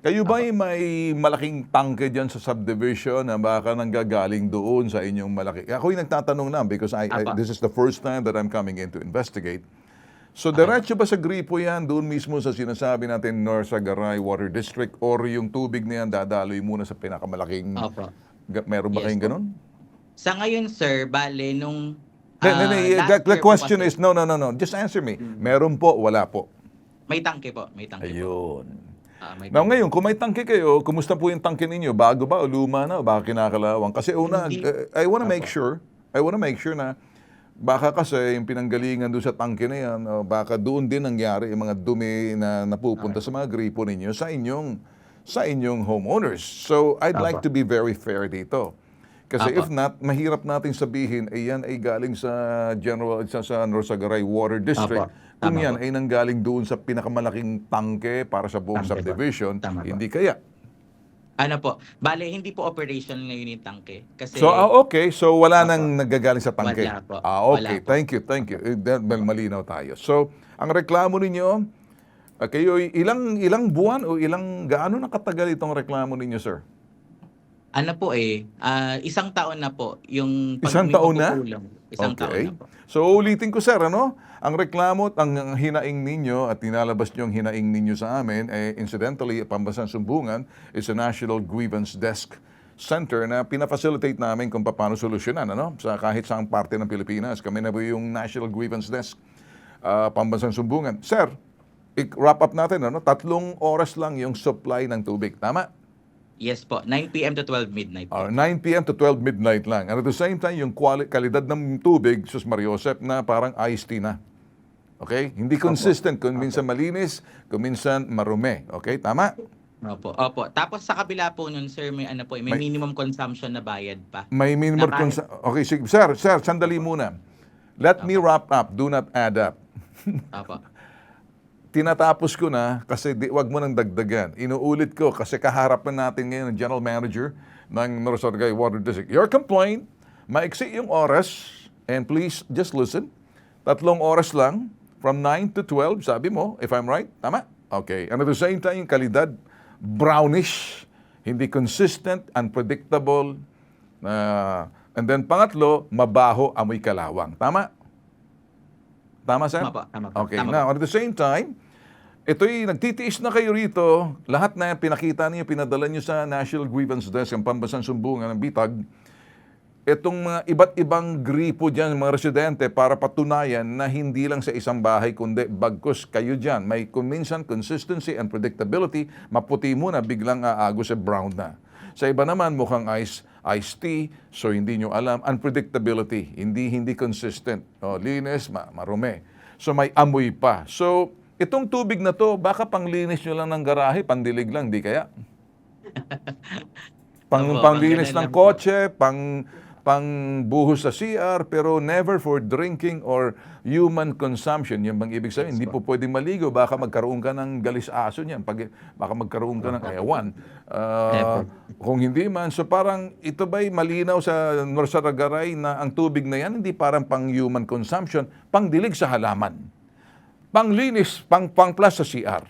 Speaker 4: Kayo ba may malaking tangke dyan sa subdivision na baka nanggagaling doon sa inyong malaki? Ako yung nagtatanong lang because this is the first time that I'm coming in to investigate. So, diretso ba sa gripo yan, doon mismo sa sinasabi natin Norsagaray Water District, or yung tubig na yan dadaloy muna sa pinakamalaking...
Speaker 15: Opo.
Speaker 4: Meron ba
Speaker 15: Yes
Speaker 4: kayong
Speaker 15: po.
Speaker 4: ganun?
Speaker 15: Sa ngayon, sir, bale, nung
Speaker 4: The question is, no. Just answer me. Meron po, wala po.
Speaker 15: May tangke po. May tangke po.
Speaker 4: Ayun.
Speaker 15: May
Speaker 4: Now ngayon, kung may tangke kayo, kumusta po yung tangke ninyo? Bago ba o luma na o baka kinakalawang? Kasi una, I wanna make sure na baka kasi yung pinanggalingan doon sa tangke na yan, o baka doon din nangyari yung mga dumi na napupunta sa mga gripo ninyo sa inyong homeowners. So, I'd like to be very fair dito. Kasi if not, mahirap nating sabihin, yan ay galing sa sa Norsagaray Water District. Kung yan ay nanggaling doon sa pinakamalaking tangke para sa buong subdivision, hindi kaya.
Speaker 15: Ano po? Bale, hindi po operational ngayon yung tangke. Kasi,
Speaker 4: So, okay. So, wala nang nagagaling sa tangke.
Speaker 15: Wala po.
Speaker 4: Okay.
Speaker 15: Wala po.
Speaker 4: Thank you. Malinaw tayo. So, ang reklamo ninyo, kayo ilang buwan o gaano nakatagal itong reklamo ninyo, sir?
Speaker 15: ano po isang taon na po yung
Speaker 4: Isang taon na?
Speaker 15: Isang taon na po.
Speaker 4: So ulitin ko sir, ang reklamo at ang hinaing ninyo at tinalabas nyo ang hinaing ninyo sa amin, incidentally, Pambansang Sumbungan is a National Grievance Desk Center na pinafacilitate namin kung paano solusyonan sa kahit saang parte ng Pilipinas. Kami na po yung National Grievance Desk Pambansang Sumbungan. Sir, i-wrap up natin, 3 oras lang yung supply ng tubig. Tama?
Speaker 15: Yes po, 9 p.m. to 12 midnight po.
Speaker 4: 9 p.m. to 12 midnight lang. And at the same time, yung kalidad ng tubig, Sus Mariosep, na parang iced tea na. Okay? Hindi consistent. Kung minsan malinis, kung minsan marumi. Okay? Tama?
Speaker 15: Opo. Tapos sa kabila po nun, sir, may minimum consumption na bayad pa.
Speaker 4: May minimum consumption. Okay, sige. Sir, sandali muna. Let me wrap up. Do not add up.
Speaker 15: Opo.
Speaker 4: Tinatapos ko na kasi wag mo nang dagdagan. Inuulit ko kasi kaharapan natin ngayon ang General Manager ng Norsagaray Water District. Your complaint, maiksi yung oras, and please just listen. 3 oras lang, from 9 to 12, sabi mo, if I'm right. Tama? Okay. And at the same time, yung kalidad, brownish, hindi consistent, unpredictable, and then pangatlo, mabaho, amoy kalawang. Tama? Tama, sir?
Speaker 15: Tama.
Speaker 4: Okay. Now, at the same time, ito'y nagtitiis na kayo rito. Lahat na pinakita niyo, pinadala niyo sa National Grievance Desk, ang Pambansang Sumbungan ng Bitag. Itong mga iba't ibang gripo dyan, mga residente, para patunayan na hindi lang sa isang bahay, kundi bagkus kayo dyan. May minsan consistency and predictability. Maputi muna, biglang aagos brown na. Sa iba naman, mukhang iced tea, so hindi nyo alam. Unpredictability, hindi consistent. Linis, marumi. So may amoy pa. So itong tubig na to, baka panglinis nyo lang ng garahe, pandilig lang, di kaya? Panglinis ng kotse, pangbuhos sa CR, pero never for drinking or human consumption. Yan bang ibig sabihin? Hindi po pwedeng maligo. Baka magkaroon ka ng galis aso niyan. Baka magkaroon ka ng ewan. Kung hindi man. So parang ito ba'y malinaw sa Norsagaray na ang tubig na yan hindi parang pang human consumption, pangdilig sa halaman. Panglinis, pang-plus sa CR.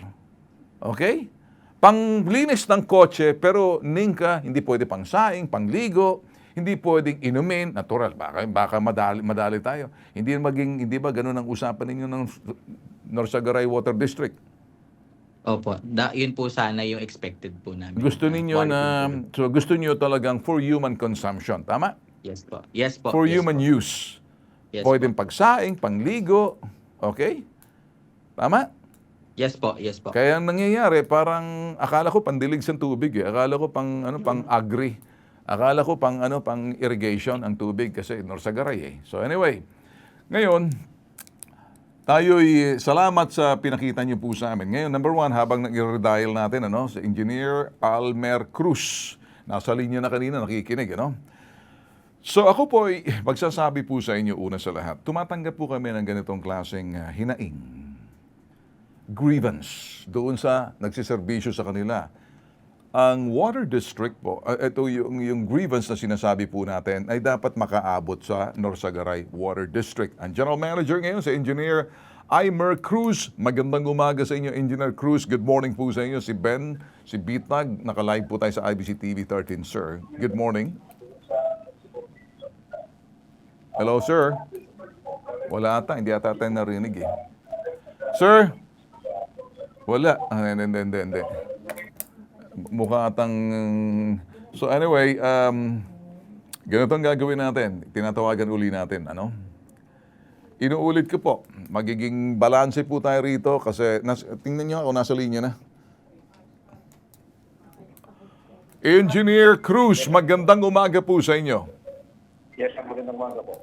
Speaker 4: Okay? Panglinis ng kotse, pero ningka, hindi pwede pang saing, pangligo, hindi pwedeng inumin, natural, baka madali tayo. Hindi ba ganun ang usapan ninyo ng Norsagaray Water District?
Speaker 15: Opo, yun po sana yung expected po namin.
Speaker 4: Gusto niyo talagang for human consumption, tama?
Speaker 15: Yes po. Yes po.
Speaker 4: For human use.
Speaker 15: Yes
Speaker 4: Pwedeng pagsaing, pangligo, okay? Tama?
Speaker 15: Yes po.
Speaker 4: Kaya ang nangyayari, parang akala ko pandilig sa tubig Akala ko pang agri. Akala ko pang irrigation ang tubig kasi Norsagaray So anyway, ngayon tayo'y salamat sa pinakita niyo po sa amin. Ngayon, number 1, habang nag-redial natin si Engineer Almer Cruz. Nasa linya na kanina, nakikinig, So ako po ay magsasabi po sa inyo una sa lahat. Tumatanggap po kami ng ganitong klaseng hinaing. Grievance doon sa nagsiservisyo sa kanila. Ang Water District po, ito yung grievance na sinasabi po natin ay dapat makaabot sa Norsagaray Water District. Ang General Manager ngayon si Engineer Almer Cruz. Magandang umaga sa inyo, Engineer Cruz. Good morning po sa inyo. Si Ben, si Bitag, naka-live po tayo sa IBC TV 13, sir. Good morning. Hello, sir. Wala ata, hindi ata tayo narinig Sir? Wala. Hindi. Mukha atang... So anyway, ganito ang gagawin natin. Tinatawagan uli natin, ano? Inuulit ko po, magiging balanse po tayo rito kasi tingnan nyo ako, nasa linya na. Engineer Cruz, magandang umaga po sa inyo.
Speaker 5: Yes, magandang umaga po.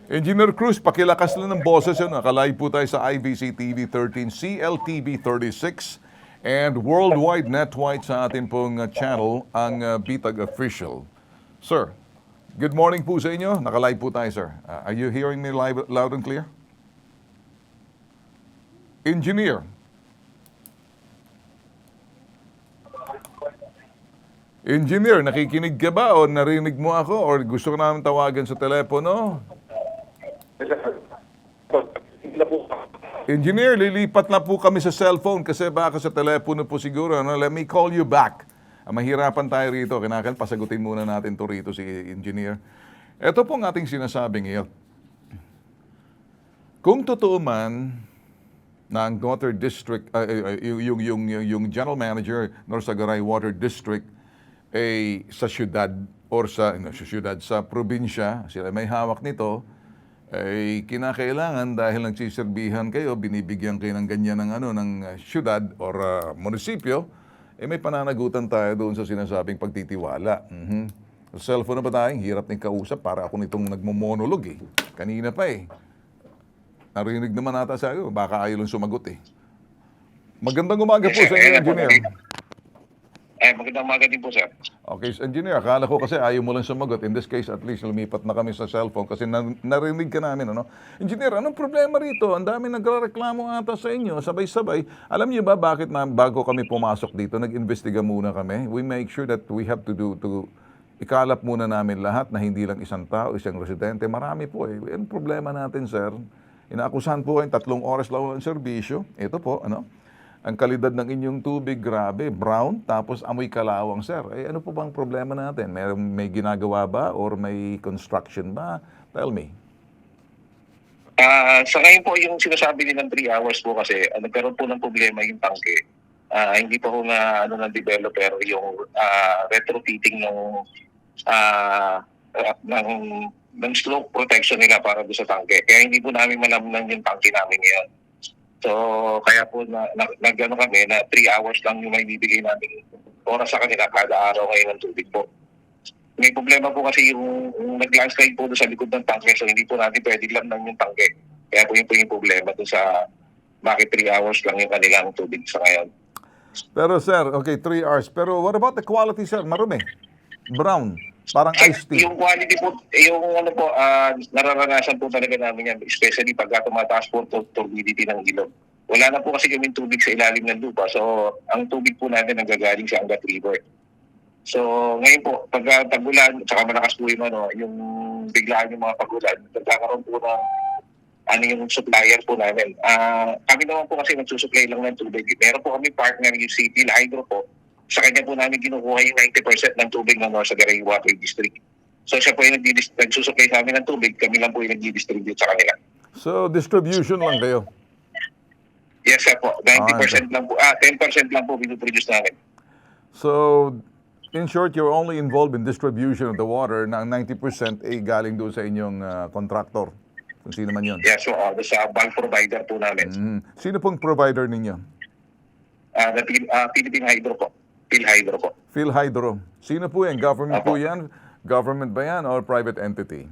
Speaker 4: Engineer Cruz, pakilakas lang ng boses yun. Nakalive po tayo sa IBC TV 13, CLTV 36, and worldwide netwide sa atin pong channel, ang Bitag Official. Sir, good morning po sa inyo. Nakalive po tayo, sir. Are you hearing me loud and clear? Engineer. Engineer, nakikinig ka ba o narinig mo ako or gusto ko namin tawagan sa telepono? Engineer, lilipat na po kami sa cellphone kasi baka sa telepono po siguro. Ano? Let me call you back. Mahirapan tayo rito. Kinakailangan pasagutin muna natin to rito si Engineer. Ito pong ating sinasabi ngayon. Kung totoo man na ang Water District, yung General Manager Norsagaray Water District ay sa syudad or sa probinsya, sila may hawak nito, ay kinakailangan dahil nagsiserbihan kayo, binibigyan kayo ng ganyan ng syudad or munisipyo, may pananagutan tayo doon sa sinasabing pagtitiwala. Sa cellphone na ba tayong hirap ng kausap para ako nitong nagmomonolog eh. Kanina pa eh. Narinig naman nata sa iyo, baka ayaw lang sumagot eh. Magandang umaga po sa inyo, Engineer.
Speaker 16: Magandang umaga din po, sir.
Speaker 4: Okay, Engineer, akala ko kasi ayaw mo lang sumagot. In this case, at least, lumipat na kami sa cellphone kasi narinig ka namin, ano? Engineer, anong problema rito? Ang dami nagreklamo ata sa inyo, sabay-sabay. Alam niyo ba bakit bago kami pumasok dito, nag-investiga muna kami? We make sure that we have to ikalap muna namin lahat na hindi lang isang tao, isang residente. Marami po eh. Ang problema natin, sir, inaakusahan po kayo 3 oras lang ang serbisyo. Ito po, ano? Ang kalidad ng inyong tubig, grabe, brown, tapos amoy kalawang, sir. Ano po bang problema natin? May ginagawa ba or may construction ba? Tell me.
Speaker 16: Sa ngayon po, yung sinasabi nilang 3 hours po kasi, nagkaroon po ng problema yung tangke. Hindi pa po na developer yung retrofitting ng stroke protection nila para doon sa tangke. Kaya hindi po namin malamnan yung tangke namin ngayon. So, kaya po nag-ano kami na 3 hours lang yung may bibigay namin oras sa kanila kada araw ngayon ng tubig po. May problema po kasi yung nag-landslide po doon sa likod ng tangke, so hindi po natin pwede lamnan yung tangke. Kaya po yung problema doon sa bakit 3 hours lang yung kanilang tubig sa ngayon.
Speaker 4: Pero sir, okay, 3 hours. Pero what about the quality, sir? Marumi. Brown. Parang iced tea.
Speaker 16: Yung quality po, nararanasan po talaga namin yan, especially pagka tumataas po turbidity ng ilog. Wala na po kasi kaming tubig sa ilalim ng lupa, so ang tubig po natin nanggagaling sa Angat River. So ngayon po, pagka tag-ulan, saka malakas po yung biglaan yung mga pag-ulan, nagkakaroon po ng yung supplier po namin. Kami naman po kasi nagsusupply lang ng tubig. Meron po kami partner yung City Hydro po. Sa kanya po namin kinukuha yung 90% ng tubig ng Norsagaray Water District. So siya po yung nagsusupply sa amin ng tubig, kami lang po yung nag-distribute sa kanila.
Speaker 4: So distribution lang kayo?
Speaker 16: Yes, sir po. 90% lang po, 10% lang po pinuproduce namin.
Speaker 4: So, in short, you're only involved in distribution of the water na 90% ay galing doon sa inyong contractor. Kung sino man yun.
Speaker 16: Yes, so sa bulk provider po namin.
Speaker 4: Sino pong provider ninyo?
Speaker 16: Philippine Hydro po. PhilHydro po.
Speaker 4: PhilHydro. Sino po yan? Government po yan? Government ba yan or private entity?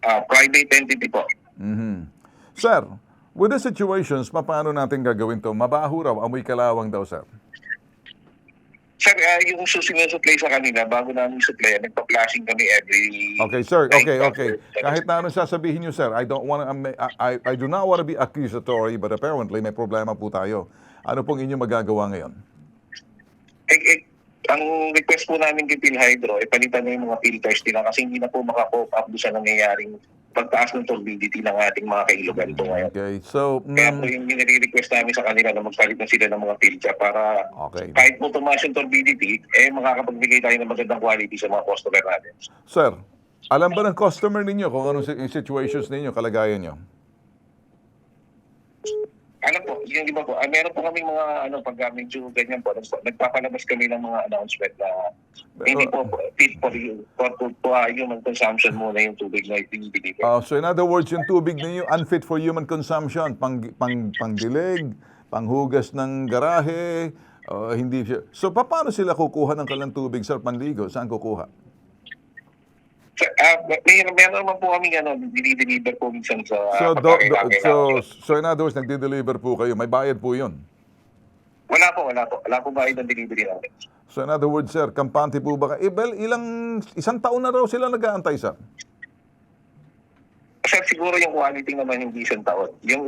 Speaker 16: Private entity po.
Speaker 4: Sir, with the situations, paano natin gagawin to? Mabaho raw, amoy kalawang daw, sir.
Speaker 16: Sir, yung sinusupply sa kanila, bago namin supply, nagpa-flashing kami every...
Speaker 4: Okay, sir. Okay. Kahit na anong sasabihin nyo, sir, I do not want to be accusatory, but apparently may problema po tayo. Ano pong inyong magagawa ngayon?
Speaker 16: Ang request po namin kay PhilHydro, palitan na yung mga filters nila kasi hindi na po maka-pop up doon sa nangyayaring pagtaas ng turbidity ng ating mga kailugan po ngayon.
Speaker 4: Okay, so...
Speaker 16: Kaya po yung nire-request namin sa kanila na magpalit na sila ng mga filter para kahit po tumaas yung turbidity, makakapagbigay tayo ng magandang quality sa mga customer natin.
Speaker 4: Sir, alam ba ng customer ninyo kung anong situations ninyo, kalagayan nyo?
Speaker 16: Ano po, yung iba po, meron po kaming mga pag medyo ganyan po, nagpapalabas kami ng mga announcement na hindi po fit for human consumption muna yung tubig na ibinibili.
Speaker 4: So in other words, yung tubig ninyo unfit for human consumption, pangdilig, panghugas ng garahe, hindi siya. So paano sila kukuha ng kalang tubig, sir, panligo? Saan kukuha?
Speaker 16: Meron naman po kami dinideliver po minsan sa
Speaker 4: So in other words, nagde-deliver po kayo. May bayad po yun.
Speaker 16: Wala po bayad ng delivery namin.
Speaker 4: So in other words, sir, kampante po ba kayo? Isang taon na raw sila nag-aantay, sir.
Speaker 16: Sir, siguro yung quality naman hindi isang taon. Yung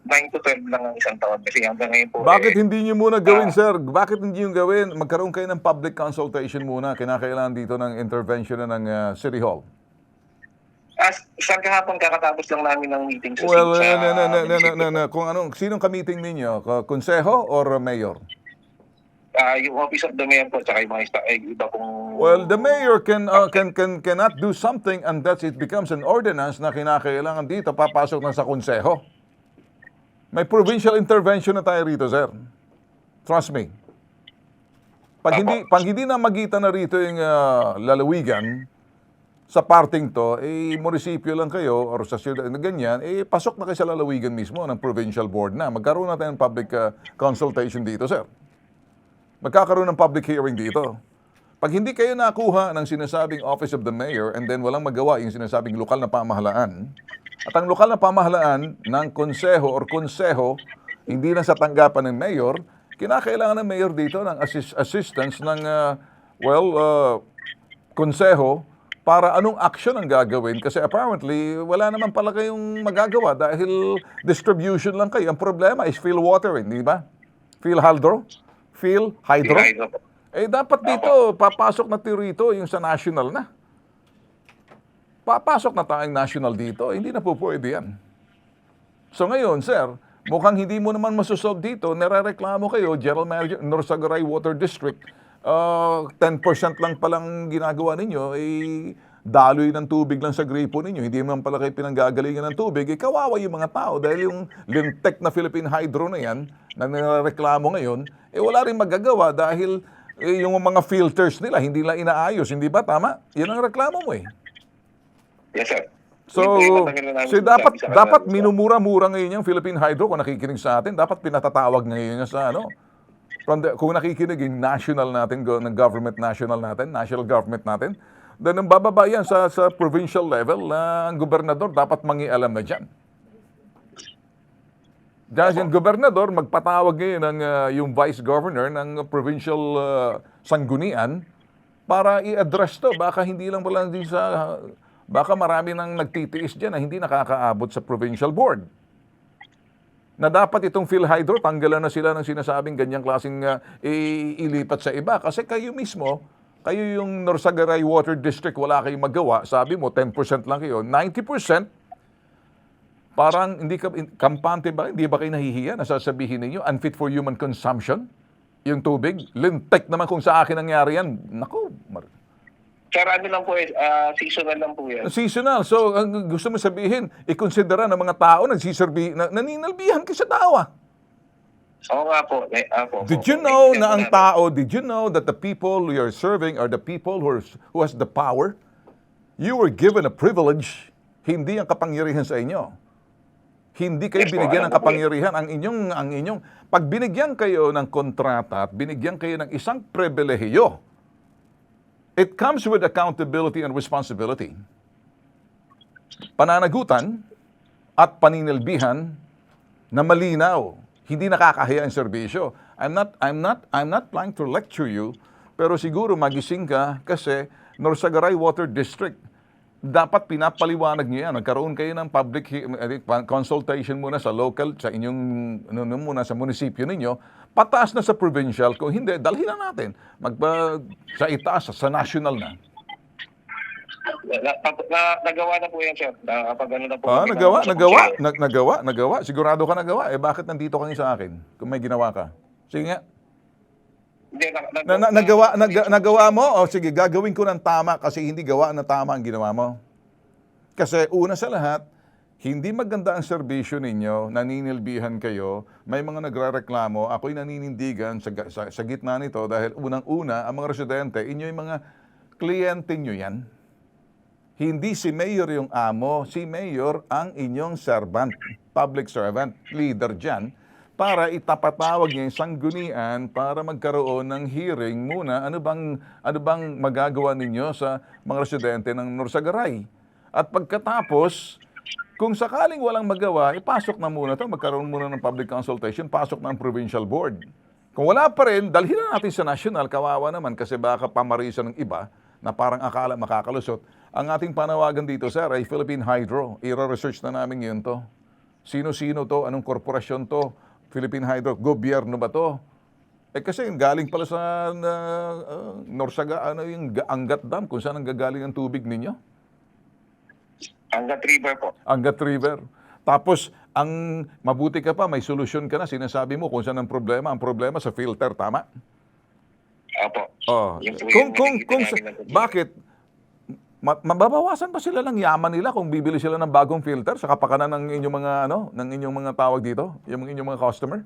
Speaker 16: 9 to 12 lang ang isang taon kasi hanggang ngayon po.
Speaker 4: Bakit hindi niyo muna gawin, sir? Bakit hindi niyo gawin? Magkaroon kayo ng public consultation muna. Kinakailangan dito ng intervention na ng City Hall.
Speaker 16: Sir, kahapon kakatapos lang namin ng meeting sa
Speaker 4: Kung sinong ka-meeting ninyo? Konseho or mayor?
Speaker 16: Yung Office of the Mayor po, tsaka yung mga iba pong...
Speaker 4: Well, the mayor cannot do something unless it becomes an ordinance na kinakailangan dito, papasok na sa konseho. May provincial intervention na tayo rito, sir. Trust me. Pag hindi na magitan na rito yung lalawigan, sa parting to, munisipyo lang kayo, or sa siyudad na ganyan, pasok na kayo sa lalawigan mismo ng provincial board na. Magkaroon natin ng public consultation dito, sir. Magkakaroon ng public hearing dito. Pag hindi kayo nakuha ng sinasabing Office of the Mayor and then walang magawa yung sinasabing lokal na pamahalaan, at ang lokal na pamahalaan ng konseho hindi na sa tanggapan ng mayor, kinakailangan ng mayor dito ng assistance ng konseho para anong action ang gagawin kasi apparently wala naman pala kayong magagawa dahil distribution lang kayo. Ang problema is fill watering, di ba? Fill hydro. Dapat dito, papasok na rito yung sa national na. Papasok na tayong national dito, hindi na po pwede yan. So ngayon, sir, mukhang hindi mo naman masosolve dito, narareklamo kayo, General Manager, Norsagaray Water District, 10% lang palang ginagawa ninyo, daloy ng tubig lang sa gripo ninyo, hindi naman pala kayo pinanggagalingan ng tubig, kawawa yung mga tao dahil yung lintek na Philippine Hydro na yan, na narareklamo ngayon, wala rin magagawa dahil yung mga filters nila, hindi lang inaayos, hindi ba? Tama? Yan ang reklamo mo
Speaker 16: Yes, sir.
Speaker 4: So dapat minumura-mura ngayon yung Philippine Hydro kung nakikinig sa atin, dapat pinatatawag ngayon sa kung nakikinig yung national natin, ng government national government natin, then ang bababa yan sa provincial level, ang gobernador dapat mangialam na dyan. Dahil yung gobernador, magpatawag ngayon ng yung vice governor ng provincial sanggunian para i-address to. Baka hindi lang pala din baka marami nang nagtitiis dyan na hindi nakakaabot sa provincial board. Na dapat itong PhilHydro, tanggalan na sila ng sinasabing ganyang klaseng ilipat sa iba. Kasi kayo mismo, kayo yung Norsagaray Water District, wala kayong magawa. Sabi mo, 10% lang kayo. 90%, parang kampante ba? Hindi ba kayo nahihiya na sasabihin ninyo, unfit for human consumption? Yung tubig? Lintek naman kung sa akin nangyari yan. Naku.
Speaker 16: Sir, lang po seasonal lang po yan.
Speaker 4: Seasonal. So, ang gusto mo sabihin, ikonsidera ng mga tao, naninalbihan ka sa tao
Speaker 16: Oo nga po.
Speaker 4: Did you know na ang tao, did you know that the people you're serving are the people who has the power? You were given a privilege, hindi ang kapangyarihan sa inyo. Hindi kayo binigyan ng kapangyarihan. Ang inyong, pag binigyan kayo ng kontrata at binigyan kayo ng isang pribilehiyo, it comes with accountability and responsibility. Pananagutan at paninilbihan na malinaw, hindi nakakahiya ang serbisyo. I'm not planning to lecture you, pero siguro magising ka kasi Norsagaray Water District, dapat pinapaliwanag niyo yan. Nagkaroon kayo ng public consultation muna sa local, sa inyong, muna sa munisipyo ninyo, pataas na sa provincial. Kung hindi, dalhin na natin. Sa itaas, sa national na.
Speaker 16: Nagawa na po yan, sir.
Speaker 4: Nagawa. Sigurado ka nagawa. Bakit nandito ka sa akin kung may ginawa ka? Sige nga. Nagawa mo? O sige, gagawin ko ng tama kasi hindi gawa na tama ang ginawa mo. Kasi una sa lahat, hindi maganda ang serbisyo ninyo, naninilbihan kayo, may mga nagrereklamo, ako'y naninindigan sa gitna nito dahil unang-una, ang mga residente, inyo yung mga kliyente nyo yan. Hindi si Mayor yung amo, si Mayor ang inyong servant, public servant, leader dyan, para itapatawag niya yung sanggunian para magkaroon ng hearing muna ano bang magagawa ninyo sa mga residente ng Norsagaray. At pagkatapos, kung sakaling walang magawa, ipasok na muna ito, magkaroon muna ng public consultation, pasok na ang provincial board. Kung wala pa rin, dalhin na natin sa national, kawawa naman kasi baka pamarisan ng iba na parang akala makakalusot. Ang ating panawagan dito, sir, ay Philippine Hydro. I-research na namin yun to. Sino-sino to? Anong korporasyon to? Philippine Hydro. Gobyerno ba to? Kasi galing pala sa Norsaga, yung Angat Dam, kung saan ang gagaling ang tubig ninyo?
Speaker 16: Angat River po.
Speaker 4: Angat River. Tapos, ang mabuti ka pa, may solusyon ka na, sinasabi mo kung saan ang problema. Ang problema sa filter, tama?
Speaker 16: Opo.
Speaker 4: Oh.
Speaker 16: Yun po yung
Speaker 4: Bakit? Mababawasan pa sila ng yaman nila kung bibili sila ng bagong filter sa kapakanan ng inyong mga ng inyong mga tawag dito, yung inyong mga customer?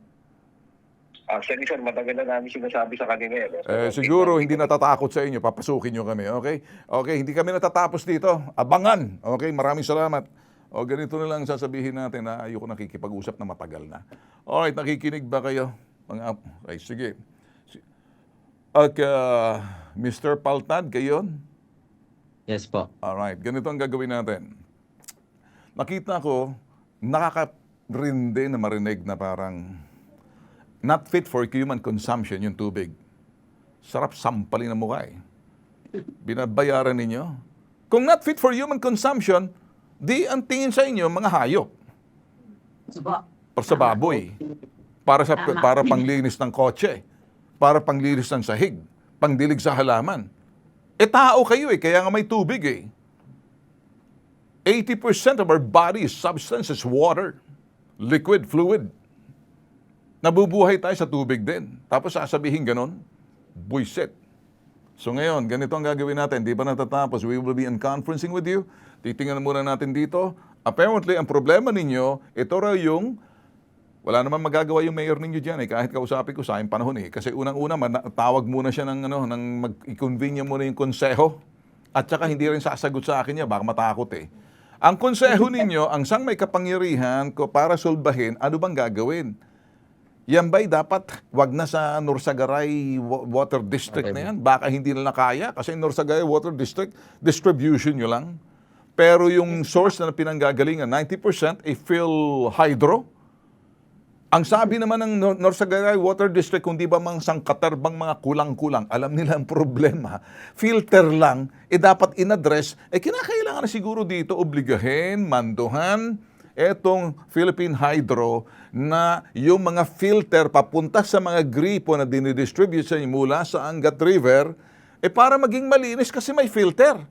Speaker 16: Actually, sir, matagal na namin sinasabi sa kanila.
Speaker 4: Siguro hindi natatakot sa inyo, papasukin nyo kami, okay? Okay, hindi kami natatapos dito. Abangan, okay? Maraming salamat. O ganito na lang sasabihin natin na ayoko nakikipag-usap na matagal na. Alright, nakikinig ba kayo? Okay, sige. Mr. Paltad, kayo?
Speaker 15: Yes po.
Speaker 4: Alright, ganito ang gagawin natin. Nakita ko, nakaka-rinde na marinig na parang not fit for human consumption yung tubig. Sarap sampalin ang mukha eh. Binabayaran ninyo. Kung not fit for human consumption, di ang tingin sa inyo mga hayop. Para sa baboy. Para panglinis ng kotse. Para panglinis ng sahig. Pangdilig sa halaman. Tao kayo eh, kaya nga may tubig eh. 80% of our body is substance, is water. Liquid, fluid. Nabubuhay tayo sa tubig din. Tapos sasabihin ganon, buisit. So ngayon, ganito ang gagawin natin. Di ba natatapos? We will be conferencing with you. Titingnan muna natin dito. Apparently, ang problema ninyo, ito raw yung, wala naman magagawa yung mayor ninyo dyan eh. Kahit kausapin ko sa aking panahon eh. Kasi unang-una, tawag muna siya ng mag-i-convene niya muna yung konseho. At saka hindi rin sasagot sa akin niya, baka matakot eh. Ang konseho ninyo, ang sang may kapangyarihan ko para solbahin, ano bang gagawin? Yan ba'y dapat wag na sa Norsagaray Water District na yan? Baka hindi nila kaya kasi Norsagaray Water District, distribution nyo lang. Pero yung source na pinanggagalingan, 90% ay PhilHydro. Ang sabi naman ng Norsagaray Water District, kung di ba mang sangkatarbang mga kulang-kulang, alam nila ang problema, filter lang, dapat in-address, kinakailangan na siguro dito obligahin, manduhan, etong Philippine Hydro na yung mga filter papunta sa mga gripo na dinidistribute sa mula sa Angat River, para maging malinis kasi may filter.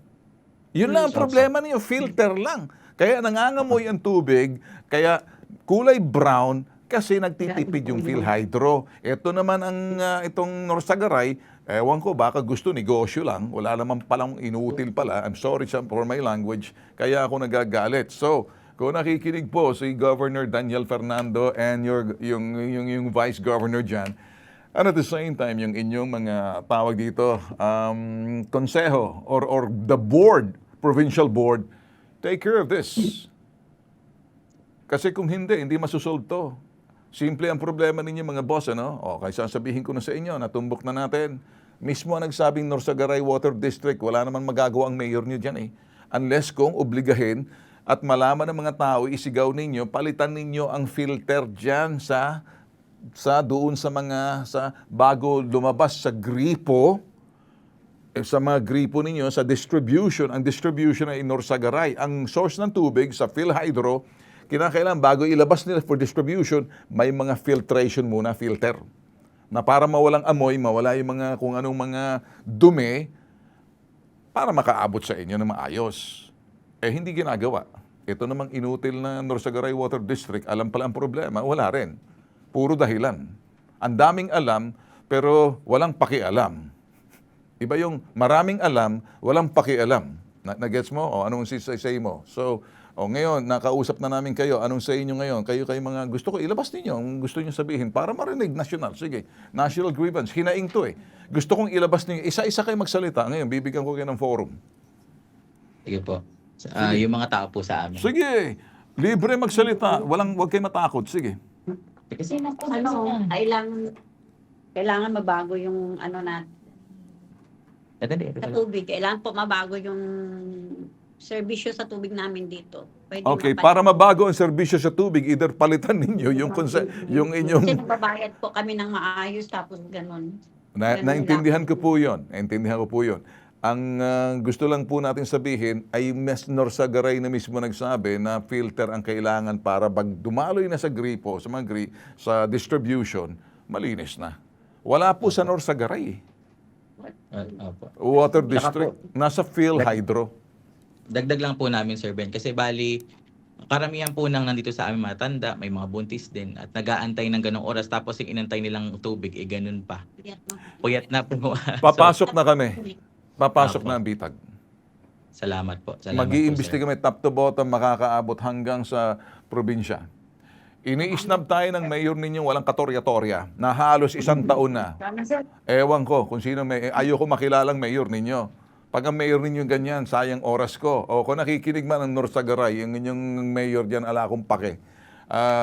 Speaker 4: Yun lang ang problema niyo, filter lang. Kaya nangangamoy ang tubig, kaya kulay brown kasi nagtitipid yung PhilHydro. Ito naman ang itong Norsagaray, ewan ko, baka gusto negosyo lang. Wala naman palang inuutil pala. I'm sorry for my language. Kaya ako nagagalit. So, kung nakikinig po si Governor Daniel Fernando and yung Vice Governor dyan, and at the same time, yung inyong mga tawag dito, konseho or the board, provincial board, take care of this. Kasi kung hindi masusolve to. Simple ang problema ninyo mga boss, ano? Okay, sasabihin ko na sa inyo, natumbok na natin. Mismo ang nagsabing Norsagaray Water District, wala naman magagawa ang mayor nyo dyan eh. Unless kung obligahin at malaman ng mga tao, isigaw ninyo, palitan ninyo ang filter dyan sa doon sa bago lumabas sa gripo, sa mga gripo ninyo, sa distribution. Ang distribution ay Norsagaray. Ang source ng tubig sa PhilHydro, kinakailangan bago ilabas nila for distribution, may mga filtration muna, filter. Na para mawalang amoy, mawala yung mga kung anong mga dumi, para makaabot sa inyo na maayos. Hindi ginagawa. Ito namang inutil na Norsagaray Water District, alam pala ang problema, wala rin. Puro dahilan. Ang daming alam, pero walang pakialam. Iba yung maraming alam, walang pakialam. Nagets mo? O anong say mo? So, O ngayon, nakausap na namin kayo. Anong sa inyo ngayon? Kayo mga gusto ko, ilabas ninyo ang gusto nyo sabihin para marinig national. Sige, national grievance. Hinaing to eh. Gusto kong ilabas ninyo. Isa-isa kayo magsalita. Ngayon, bibigyan ko kayo ng forum.
Speaker 15: Sige po. Yung mga tao po sa amin.
Speaker 4: Sige, libre magsalita. Huwag kayo matakot. Sige.
Speaker 13: Kasi kailangan mabago yung natin sa tubig. Kailangan po mabago yung serbisyo sa tubig namin dito. Pwede
Speaker 4: Okay, para mabago ang serbisyo sa tubig, either palitan ninyo yung inyong...
Speaker 13: Kasi nagbabayad po kami ng maayos tapos ganun.
Speaker 4: Naintindihan ko po yun. Ang gusto lang po natin sabihin ay Ms. Norsagaray na mismo nagsabi na filter ang kailangan para pag dumaloy na sa gripo, sa distribution, malinis na. Wala po sa Norsagaray. Water District. Nasa PhilHydro.
Speaker 15: Dagdag lang po namin, Sir Ben, kasi bali, karamihan po nang nandito sa amin matanda, may mga buntis din, at nag-aantay ng ganong oras, tapos yung inantay nilang tubig, ganun pa. Puyat na po.
Speaker 4: Papasok na kami. Papasok na ang bitag.
Speaker 15: Salamat po.
Speaker 4: Mag-iimbestiga kami top to bottom, makakaabot hanggang sa probinsya. Ini-snub tayo ng mayor ninyo, walang katorya-torya, na halos 1 taon na. Ewan ko kung sino ayoko makilalang mayor ninyo. Pag ang mayor ninyo ganyan, sayang oras ko. O kung nakikinig man ng Norsagaray, yung inyong mayor dyan, ala akong pake.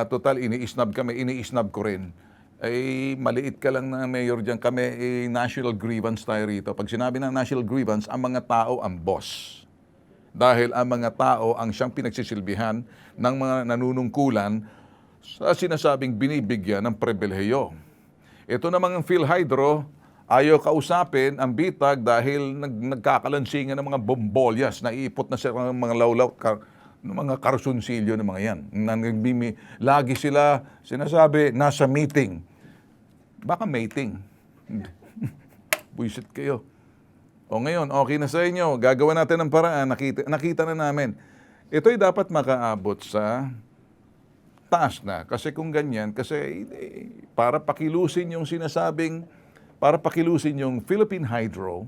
Speaker 4: Total, ini-snub kami, ini-snub ko rin. Maliit ka lang na mayor dyan. Kami, national grievance tayo rito. Pag sinabi ng national grievance, ang mga tao ang boss. Dahil ang mga tao ang siyang pinagsisilbihan ng mga nanunungkulan sa sinasabing binibigyan ng pribilehiyo. Ito namang ang PhilHydro, ayaw kausapin ang bitag dahil nagkakalansingan ng mga bombolyas, naiipot na sila ng mga lawlaw, ng mga karsunsilyo ng mga yan. Lagi sila sinasabi, nasa meeting. Baka mating. Buisit kayo. O ngayon, okay na sa inyo. Gagawa natin ng paraan. Nakita na namin. Ito'y dapat makaabot sa taas na. Kasi kung ganyan, para pakilusin yung Philippine Hydro,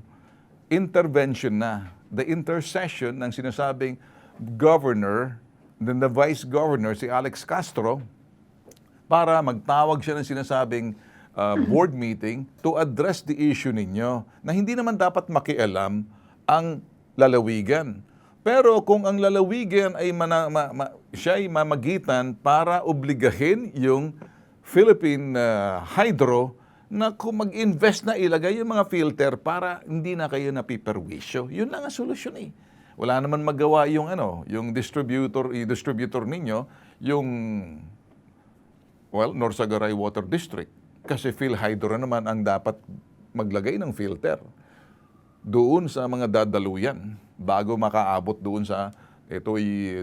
Speaker 4: intervention na. The intercession ng sinasabing governor, then the vice governor, si Alex Castro, para magtawag siya ng sinasabing board meeting to address the issue ninyo na hindi naman dapat makialam ang lalawigan. Pero kung ang lalawigan ay siya ay mamagitan para obligahin yung Philippine Hydro na kung mag-invest na ilagay yung mga filter para hindi na kayo napiperwisyo. Yun lang ang solusyon eh. Wala naman magawa yung distributor ninyo, yung Norsagaray Water District. Kasi PhilHydro naman ang dapat maglagay ng filter doon sa mga dadaluyan bago makaabot doon sa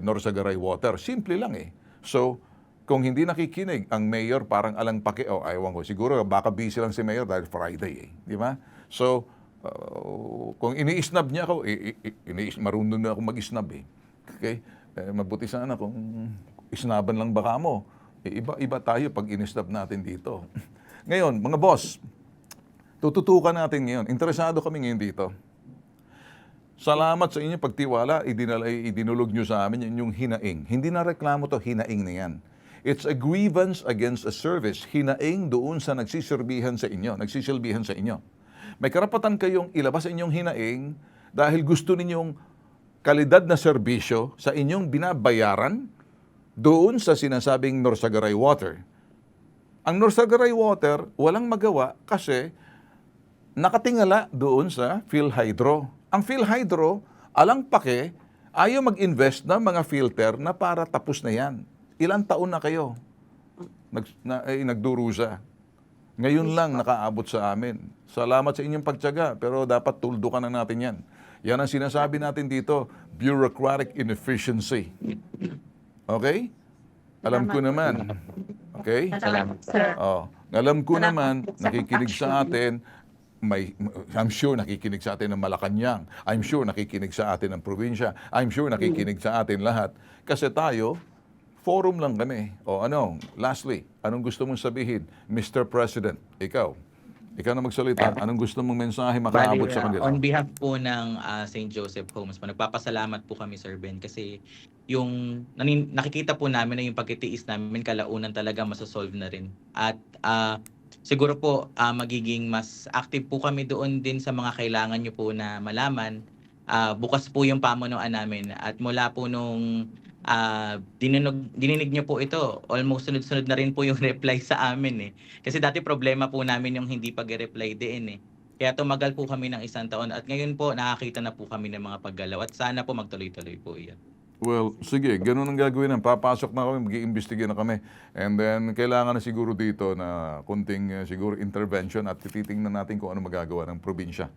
Speaker 4: Norsagaray Water. Simple lang eh. So, kung hindi nakikinig ang mayor, parang alang pake, ayaw ko. Siguro baka busy lang si mayor dahil Friday eh. Di ba? So, kung ini-snub niya ako, marunong na ako mag-snub eh. Okay? Mabuti sana kung isnaban lang baka mo. Iba tayo pag in-snub natin dito. Ngayon, mga boss, tututukan natin ngayon. Interesado kami ngayon dito. Salamat sa inyong pagtiwala, idinulog nyo sa amin yung hinaing. Hindi na reklamo to, hinaing na yan. It's a grievance against a service. Hinaing doon sa nagsisilbihan sa inyo. May karapatan kayong ilabas inyong hinaing dahil gusto ninyong kalidad na serbisyo sa inyong binabayaran doon sa sinasabing Norsagaray Water. Ang Norsagaray Water, walang magawa kasi nakatingala doon sa PhilHydro. Ang PhilHydro, alang pake, ayaw mag-invest ng mga filter na para tapos na yan. Ilang taon na kayo nagdurusa. Ngayon lang nakaabot sa amin. Salamat sa inyong pagtiyaga, pero dapat tuldukan na natin yan. Yan ang sinasabi natin dito, bureaucratic inefficiency. Okay? Alam ko naman. Okay?
Speaker 15: Salamat, sir.
Speaker 4: Alam ko naman, nakikinig sa atin, I'm sure nakikinig sa atin ng Malacanang. I'm sure nakikinig sa atin ng probinsya. I'm sure nakikinig sa atin lahat. Kasi tayo, forum lang kami. Lastly, anong gusto mong sabihin? Mr. President, ikaw, Ikaw na magsalita. Anong gusto mong mensahe makaabot sa kanila?
Speaker 15: On behalf po ng St. Joseph Homes, nagpapasalamat po kami, Sir Ben, kasi yung nakikita po namin na yung pagtitiis namin kalaunan talaga masosolve na rin. At siguro po magiging mas active po kami doon din sa mga kailangan nyo po na malaman. Bukas po yung pamunuan namin at mula po nung dininig nyo po ito, almost sunod-sunod na rin po yung reply sa amin eh. Kasi dati problema po namin yung hindi pag-reply din eh. Kaya tumagal po kami ng 1 taon at ngayon po nakakita na po kami ng mga paggalaw at sana po magtuloy-tuloy po yan.
Speaker 4: Well, sige, ganun ang gagawin. Papasok na kami, mag-iimbestiga na kami. And then, kailangan na siguro dito na kunting siguro intervention at titingnan natin kung ano magagawa ng probinsya.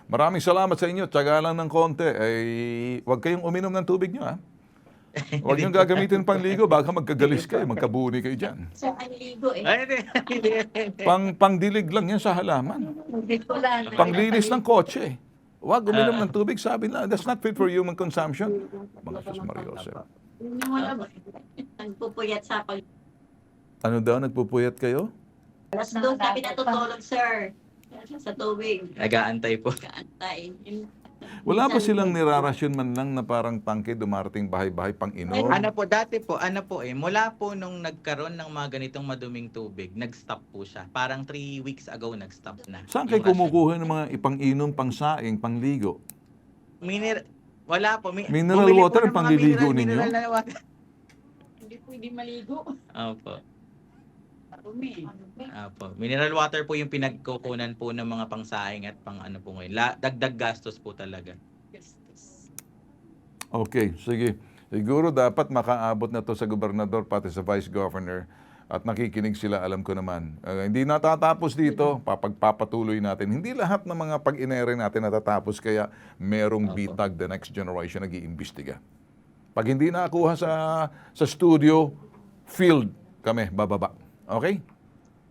Speaker 4: Maraming salamat sa inyo. Tiyaga lang ng konti. Huwag kayong uminom ng tubig nyo, Huwag niyong gagamitin pangligo, baka magkagalis kayo, magkabuni kayo dyan.
Speaker 13: So, ang ligo eh.
Speaker 4: Pangdilig lang yan sa halaman. Panglinis ng kotse. Huwag uminom ng tubig, sabi na, that's not fit for human consumption. Mga Sus Maria Joseph.
Speaker 13: Nagpupuyat sa pag...
Speaker 4: Ano daw, nagpupuyat kayo?
Speaker 13: Alas doon kami natutulog, sir. Sa tubig.
Speaker 15: Nag-aantay po.
Speaker 13: Nag-aantay.
Speaker 4: Wala ba silang nirarasyon man lang na parang tangke dumarating bahay-bahay pang inom?
Speaker 15: Dati po, mula po nung nagkaroon ng mga ganitong maduming tubig, nag-stop po siya. Parang 3 weeks ago, nag-stop na.
Speaker 4: Saan kayo kumukuha ng mga ipang-inom, pang-saing, pang-ligo?
Speaker 15: Wala po.
Speaker 4: Mineral water ang pangliligo ninyo?
Speaker 13: Hindi pwede maligo.
Speaker 15: Opo. Mineral water po yung pinagkukunan po ng mga pangsaing at pang ano po ngayon. Dagdag gastos po talaga.
Speaker 4: Okay, sige. Siguro dapat makaabot na to sa gobernador pati sa vice governor at nakikinig sila, alam ko naman. Hindi natatapos dito, papagpapatuloy natin. Hindi lahat ng mga pag-inere natin natatapos kaya merong bitag the next generation nag-iimbestiga. Pag hindi nakuha sa studio, field kami bababa. Okay?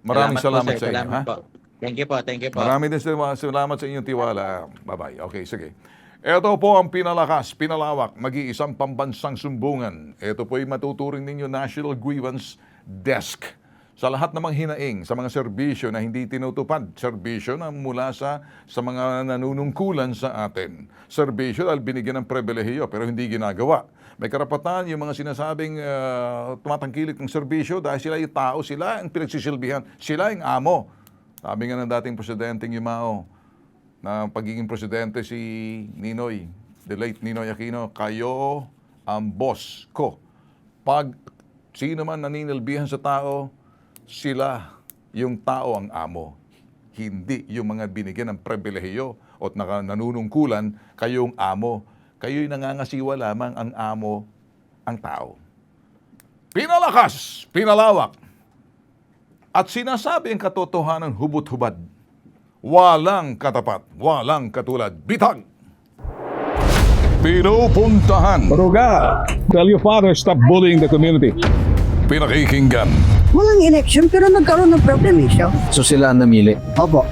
Speaker 4: Maraming salamat sa inyo.
Speaker 15: Thank you po.
Speaker 4: Maraming din salamat sa inyong tiwala. Bye-bye. Okay, sige. Ito po ang pinalakas, pinalawak, mag-iisang pambansang sumbungan. Ito po ay matuturing ninyo National Grievance Desk. Sa lahat ng mga hinaing, sa mga serbisyo na hindi tinutupad, serbisyo na mula sa mga nanunungkulan sa atin. Serbisyo dahil binigyan ng pribilehiyo pero hindi ginagawa. May karapatan yung mga sinasabing tumatangkilik ng serbisyo dahil sila yung tao, sila ang pinagsisilbihan, sila yung amo. Sabi nga ng dating presidenteng Yumao, na pagiging presidente si Ninoy, the late Ninoy Aquino, kayo ang boss ko. Pag sino man naninilbihan sa tao, sila yung tao ang amo. Hindi yung mga binigyan ng pribilehiyo o nanunungkulan, kayong amo. Kayo'y nangangasiwa lamang, ang amo, ang tao. Pinalakas, pinalawak, at sinasabi ang katotohanan hubot-hubad. Walang katapat, walang katulad. Bitag! Pinupuntahan.
Speaker 8: Maruga, tell your father stop bullying the community.
Speaker 4: Pinakikinggan.
Speaker 9: Walang election pero nagkaroon ng problem siya.
Speaker 10: So sila ang namili?
Speaker 9: Opo.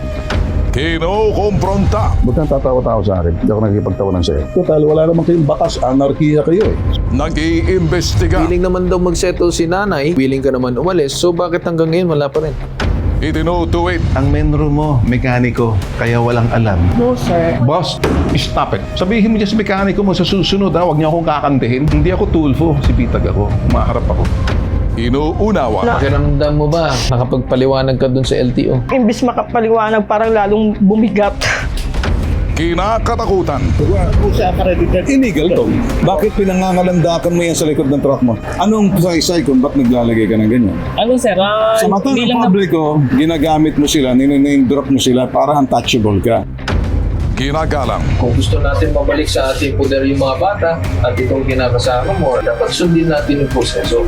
Speaker 4: Kinukumpronta.
Speaker 8: Ba't kang tatawa-tawa sa akin? Hindi ako nakikipagtawanan sa'yo. Total, wala naman kayong bakas. Anarkiya kayo eh.
Speaker 4: Nag-iimbestiga.
Speaker 10: Willing naman daw mag-settle si nanay. Willing ka naman umalis. So bakit hanggang ngayon wala pa rin?
Speaker 4: Itinutuwid.
Speaker 11: Ang menro mo, mekaniko, kaya walang alam.
Speaker 9: No, sir.
Speaker 8: Boss, stop it. Sabihin mo dyan sa mekaniko mo sa susunod ha, huwag niyo akong kakantihin. Hindi ako tulfo, si Pitag ako. Umaharap ako.
Speaker 4: Inuunawa.
Speaker 10: Pakiramdam mo ba nakapagpaliwanag ka dun sa LTO?
Speaker 9: Imbis makapaliwanag, parang lalong bumigat.
Speaker 4: Kinakatakutan.
Speaker 8: Illegal to. Bakit pinangangalandakan mo yan sa likod ng truck mo? Anong saysay kung ba't naglalagay ka ng ganyan?
Speaker 9: Ano, sir?
Speaker 8: Sa mata ng publiko, ginagamit mo sila, niname drop mo sila para untouchable ka.
Speaker 4: Kinagalang.
Speaker 10: Kung gusto natin mabalik sa ating poder yung mga bata at itong kinakasama mo, dapat sundin natin yung proseso.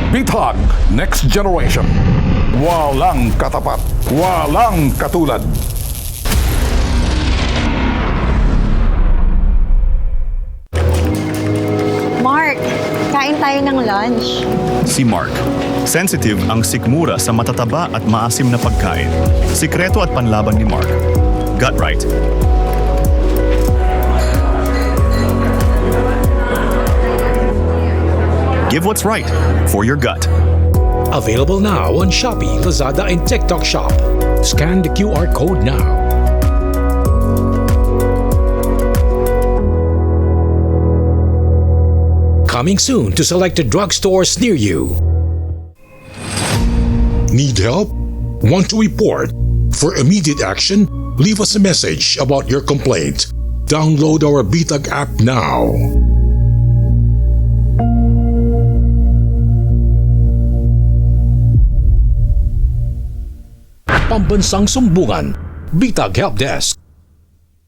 Speaker 4: Bitag Next Generation. Walang katapat, walang katulad.
Speaker 17: Mark, kain tayo ng lunch.
Speaker 14: Si Mark. Sensitive ang sikmura sa matataba at maasim na pagkain. Sikreto at panlaban ni Mark. Gut right. Give what's right for your gut.
Speaker 1: Available now on Shopee, Lazada, and TikTok Shop. Scan the QR code now. Coming soon to selected drugstores near you. Need help? Want to report? For immediate action, leave us a message about your complaint. Download our Bitag app now. Pambansang Sumbungan, Bitag Help Desk.